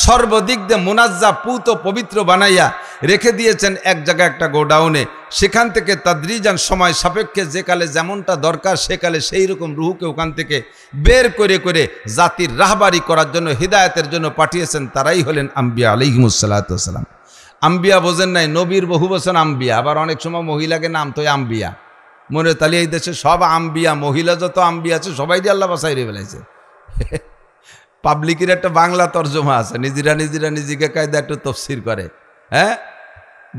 সর্বদিক দিয়ে মুনাজ্জা পুত পবিত্র বানাইয়া রেখে দিয়েছেন এক জায়গায় একটা গোডাউনে। সেখান থেকে তাদরিজান সময় সাপেক্ষে যে কালে যেমনটা দরকার সেকালে সেই রকম রুহুকে ওখান থেকে বের করে করে জাতির রাহবারি করার জন্য, হিদায়াতের জন্য পাঠিয়েছেন। তারাই হলেন আম্বিয়া আলাইহিমুসসালাতু ওয়াসসালাম। আম্বিয়া বোঝেন নাই, নবীর বহু বচন আম্বিয়া। আবার অনেক সময় মহিলাকে নাম তো আম্বিয়া মনে, তাহলে এই দেশে সব আম্বিয়া, মহিলা যত আম্বিয়া আছে সবাই দিয়ে আল্লাহ বাসাই রে ফেলাইছে। পাবলিকের একটা বাংলা তর্জমা আছে, নিজেরা নিজেকে কায়দা একটু তফসির করে। হ্যাঁ,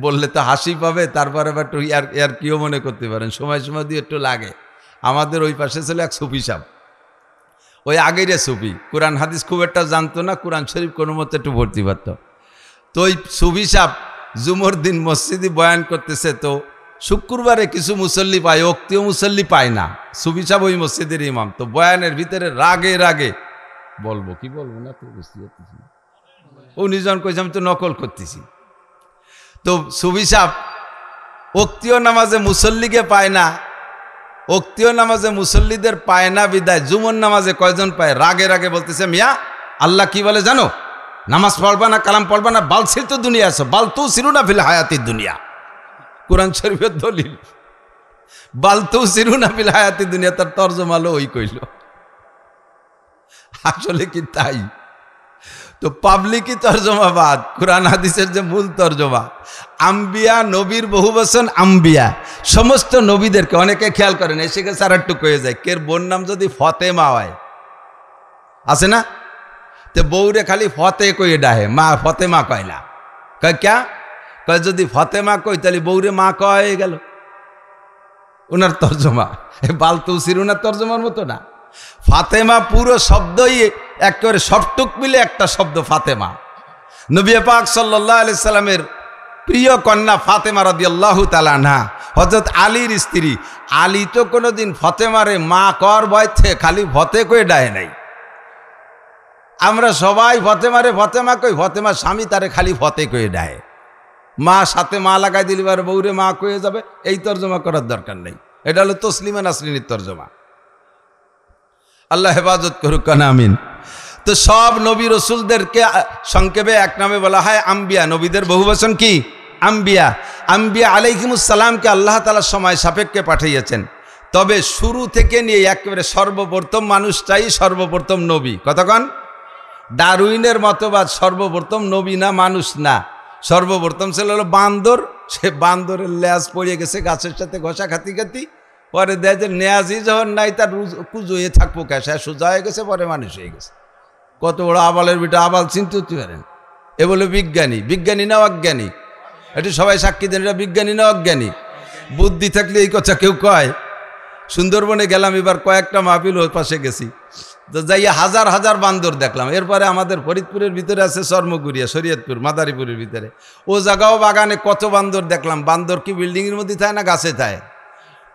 বললে তো হাসি পাবে, তারপরে একটু ইয়ার কিও মনে করতে পারেন, সময় সময় দিয়ে একটু লাগে। আমাদের ওই পাশে ছিল এক সুফি সাহেব, ওই আগের সুফি, কোরআন হাদিস খুব একটা জানতো না, কোরআন শরীফ কোনো মতো একটু ভর্তি পারত। তো ওই সুফি সাহেব জুমর দিন মসজিদে বয়ান করতেছে, তো শুক্রবারে কিছু মুসল্লি পায়, অক্তীয় মুসল্লি পায় না। সুফি সাহেব ওই মসজিদের ইমাম, তো বয়ানের ভিতরে রাগে রাগে বলবো কি বলবো না তো বুঝতে পারতেছি, ও নিজন কইছে আমি তো নকল করতেছি। তো সুফি সাহেব অক্তীয় নামাজে মুসল্লিকে পায় না, অক্তীয় নামাজে মুসল্লিদের পায় না বিদায় জুমর নামাজে কয়জন পায়, রাগে রাগে বলতেছে, মিয়া আল্লাহ কি বলে জানো? নামাজ পড়বা না, কালাম পড়বা না, বালসির তো দুনিয়া আছো, বালতু সিরুনা ফিল হায়াতিদ দুনিয়া। কোরআন শরীফের দলিল, বালতু সিরুনা ফিল হায়াতিদ দুনিয়া, তার তর্জমা হলো ওই কইল। আসলে কি তাই? তো পাবলিকই তর্জমা বাদ, কোরআন হাদিসের যে মূল তর্জমা। আম্বিয়া, নবীর বহু বচন আম্বিয়া, সমস্ত নবীদেরকে অনেকে খেয়াল করেন, এসে গেছে আর একটু কয়ে যায়, কের বোন নাম যদি ফতেমা হয়, আছে না? তো বউরে খালি ফতে কয়ে ডাহে, মা ফতেমা কয় না। কয় ক্যা? কয় যদি ফতেমা কই তাহলে বউরে মা কয়ে গেল। ওনার তর্জমা, বালতুসির ওনার তর্জমার মতো না। ফাতেমা পুরো শব্দই একেবারে সবটুক মিলে একটা শব্দ ফাতেমা। নবী পাক সাল্লাল্লাহু আলাইহি সাল্লামের প্রিয় কন্যা ফাতেমা রাদিয়াল্লাহু তাআলা আনহা, হযরত আলীর স্ত্রী। আলী তো কোনোদিন ফতেমারে মা কর বয়তে খালি ফতে কয়ে ডায় নাই। আমরা সবাই ফতেমারে ফতেমা কই, ফতেমার স্বামী তারে খালি ফতে কয়ে ডায়। মা সাথে মা লাগাই দিলি বার বউরে মা কয়ে যাবে, এই তর্জমা করার দরকার নেই। এটা হলো তসলিমা নাসরিনের তর্জমা। আল্লাহ হেফাজত করুক, কানা আমিন। তো সব নবী রসুলদেরকে সংক্ষেপে এক নামে বলা হয় আম্বিয়া। নবীদের বহুবচন কি? আম্বিয়া। আম্বিয়া আলাইহিমুস সালামকে আল্লাহ তাআলা সময় সাপেক্ষে পাঠিয়েছেন। তবে শুরু থেকে নিয়ে একেবারে সর্বপ্রথম মানুষটাই সর্বপ্রথম নবী। কতক্ষণ? ডারউইনের মতবাদ সর্বপ্রথম নবী না, মানুষ না। সর্বপ্রথম ছিল হলো বান্দর। সে বান্দরের ল্যাজ পড়ে গেছে গাছের সাথে ঘষা খাতি খাতি। পরে দেয় যে নেয়াজি যখন নাই তার কুজো হয়ে থাকবো ক্যাশে, সোজা হয়ে গেছে, পরে মানুষ হয়ে গেছে। কত বড় আবালের বিটা, আবাল চিনতে হতে পারেন। এ বলে বিজ্ঞানী। বিজ্ঞানী না অজ্ঞানী? একটু সবাই সাক্ষী দেন, এটা বিজ্ঞানী না অজ্ঞানী? বুদ্ধি থাকলে এই কথা কেউ কয়? সুন্দরবনে গেলাম এবার, কয়েকটা মাহফিল ওর পাশে গেছি, তো যাইয়া হাজার হাজার বান্দর দেখলাম। এরপরে আমাদের ফরিদপুরের ভিতরে আছে চর্মগুড়িয়া, শরীয়তপুর, মাদারীপুরের ভিতরে। ও জায়গাও বাগানে কত বান্দর দেখলাম। বান্দর কি বিল্ডিংয়ের মধ্যে থাকে না গাছে থাকে?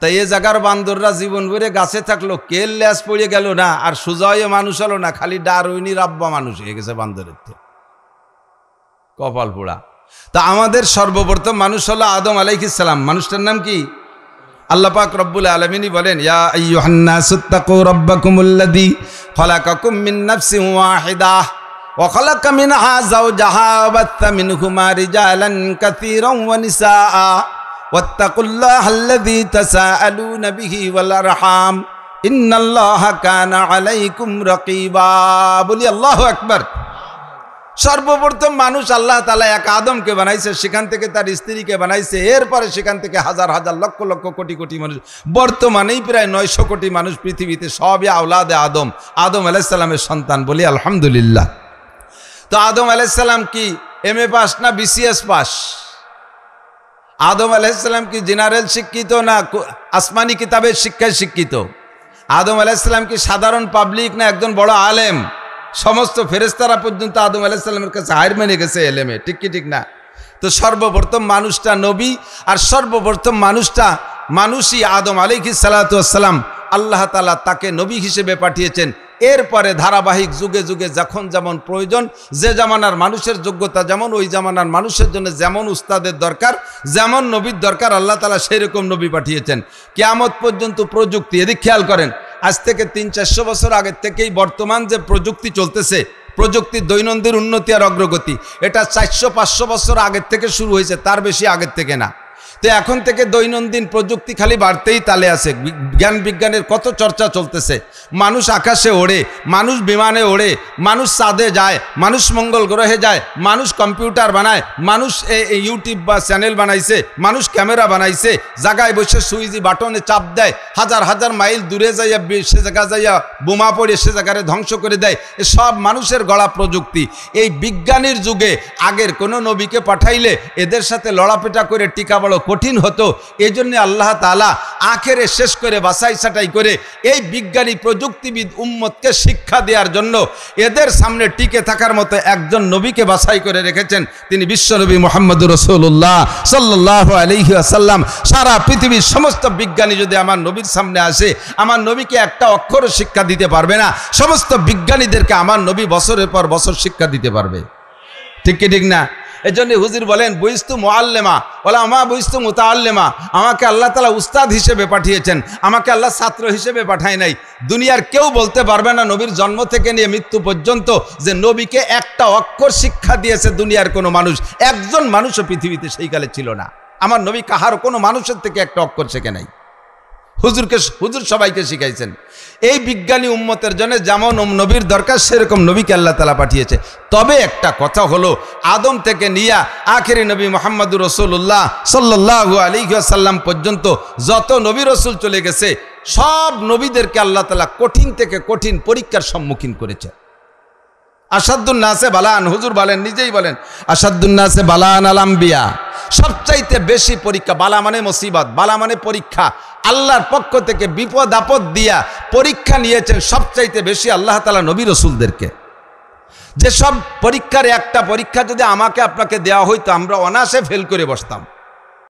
তাই এ জায়গার বান্দররা জীবন ভরে গাছে থাকলো, কেল ল্যাস পড়ে গেল না, আর সোজা হয়ে মানুষ হলো না, খালি ডারউইনি রাব্বা মানুষ হয়ে গেছে বান্দরের। কপাল পোড়া। তা আমাদের সর্বপ্রথম মানুষ হলো আদম আলাইহিস সালাম। মানুষটার নাম কি? আল্লাহ পাক রব্বুল আলামিন বলেন, ইয়া আইয়ুহান নাসুত্তাকু রাব্বাকুমুল্লাযী খালাকাকুম মিন নাফসিন ওয়াহিদাহ ওয়া খালাকা মিনহা যাওজাহা ওয়া বাথা মিনহুমা রিজালান কাসীরান ওয়া নিসাআ ওয়াত্তাকুল্লাহাল্লাযী তাসাআলুনা বিহি ওয়াল আরহাম ইন্নাল্লাহা কানা আলাইকুম রাকীবা। বলি আল্লাহু আকবার। সর্বপ্রথম মানুষ আল্লাহ তাআলা এক আদমকে বানাইছে, সেখান থেকে তার স্ত্রীকে বানাইছে, এরপরে সেখান থেকে হাজার হাজার লক্ষ লক্ষ কোটি কোটি মানুষ। বর্তমানেই প্রায় 900 কোটি মানুষ পৃথিবীতে, সবই আওলাদে আদম, আদম আলাইহিস সালামের সন্তান। বলি আলহামদুলিল্লাহ। তো আদম আলাইহিস সালাম কি MA পাস না BCS পাস? আদম আলাইহিস সালাম কি জেনারেল শিক্ষিত না আসমানি কিতাবের শিক্ষায় শিক্ষিত? আদম আলাইহিস সালাম কি সাধারণ পাবলিক না একজন বড় আলেম? সমস্ত ফেরেশতারা পর্যন্ত আদম আলাইহিস সালামের কাছে হার মেনে গেছে এলেমে, ঠিক কি ঠিক না? তো সর্বপ্রথম মানুষটা নবী, আর সর্বপ্রথম মানুষই আদম আলাইহিস সালাতু ওয়াস সালাম। আল্লাহ তাআলা তাকে নবী হিসেবে পাঠিয়েছেন। এরপরে ধারাবাহিক যুগে যুগে যখন যেমন প্রয়োজন, যে জামানার মানুষের যোগ্যতা যেমন, ওই জামানার মানুষের জন্য যেমন উস্তাদের দরকার, যেমন নবীর দরকার, আল্লাহ তাআলা সেই রকম নবী পাঠিয়েছেন। কিয়ামত পর্যন্ত প্রযুক্তি, এদিক খেয়াল করেন, আজ থেকে 300-400 বছর আগের থেকেই বর্তমান যে প্রযুক্তি চলতেছে, প্রযুক্তির দৈনন্দিন উন্নতি আর অগ্রগতি, এটা 400-500 বছর আগের থেকে শুরু হয়েছে, তার বেশি আগের থেকে না। তো এখন থেকে দৈনন্দিন প্রযুক্তি খালি বাড়তেই তালে আছে। জ্ঞান বিজ্ঞানের কত চর্চা চলতেছে। মানুষ আকাশে ওড়ে, মানুষ বিমানে ওড়ে, মানুষ চাঁদে যায়, মানুষ মঙ্গল গ্রহে যায়, মানুষ কম্পিউটার বানায়, মানুষ ইউটিউব বা চ্যানেল বানাইছে, মানুষ ক্যামেরা বানাইছে, জায়গায় বসে সুইচি বাটনে চাপ দেয়, হাজার হাজার মাইল দূরে যাইয়া সে জায়গা যাইয়া বোমা পড়ে সে জায়গায় ধ্বংস করে দেয়। সব মানুষের গড়া প্রযুক্তি। এই বিজ্ঞানীর যুগে আগের কোনো নবীকে পাঠাইলে এদের সাথে লড়াপেটা করে টিকা বড় কঠিন হতো। এই জন্য আল্লাহ তাআলা আখেরে শেষ করে বাছাই ছাঁটাই করে এই বিজ্ঞানী প্রযুক্তিবিদ উম্মতকে শিক্ষা দেওয়ার জন্য এদের সামনে টিকে থাকার মতো একজন নবীকে বাছাই করে রেখেছেন। তিনি বিশ্বনবী মুহাম্মদুর রাসূলুল্লাহ সাল্লাল্লাহু আলাইহি ওয়াসাল্লাম। সারা পৃথিবীর সমস্ত বিজ্ঞানী যদি আমার নবীর সামনে আসে, আমার নবীকে একটা অক্ষর শিক্ষা দিতে পারবে না। সমস্ত বিজ্ঞানীদেরকে আমার নবী বছরের পর বছর শিক্ষা দিতে পারবে, ঠিক কি ঠিক না? এই জন্য হুজুর বলেন, বইস্তু মুআল্লিমা ওলা আমা বইস্তু মুতাআল্লিমা। আমাকে আল্লাহ তাআলা উস্তাদ হিসেবে পাঠিয়েছেন, আমাকে আল্লাহ ছাত্র হিসেবে পাঠায় নাই। দুনিয়ার কেউ বলতে পারবে না নবীর জন্ম থেকে নিয়ে মৃত্যু পর্যন্ত যে নবীকে একটা অক্ষর শিক্ষা দিয়েছে দুনিয়ার কোনো মানুষ। একজন মানুষও পৃথিবীতে সেই কালে ছিল না। আমার নবী কাহার কোনো মানুষের থেকে একটা অক্ষর শেখে নাই। হুজুর সবাইকে শিখাইছেন। এই বিজ্ঞানী উম্মতের জন্য যেমন নবীর দরকার, সেরকম নবীকে আল্লাহ তাআলা পাঠিয়েছে। তবে একটা কথা হলো, আদম থেকে নিয়ে আখেরি নবী মুহাম্মদুর রাসূলুল্লাহ সাল্লাল্লাহু আলাইহি ওয়াসাল্লাম পর্যন্ত যত নবী রাসূল চলে গেছে, সব নবীদেরকে আল্লাহ তাআলা কঠিন থেকে কঠিন পরীক্ষার সম্মুখীন করেছে। আসাদুন নাসে বালান, হুজুর বলেন, নিজেই বলেন, আসাদুন নাসে বালান আল আম্বিয়া। সবচাইতে বেশি পরীক্ষা, বালা মানে মুসিবত, বালা মানে পরীক্ষা, আল্লাহর পক্ষ থেকে বিপদ আপদ দিয়া পরীক্ষা নিয়েছেন সবচাইতে বেশি আল্লাহ তাআলা নবী রাসূলদেরকে। যে সব পরীক্ষার একটা পরীক্ষা যদি আমাকে আপনাকে দেওয়া হইতো আমরা অনায়াসে ফেল করে বসতাম।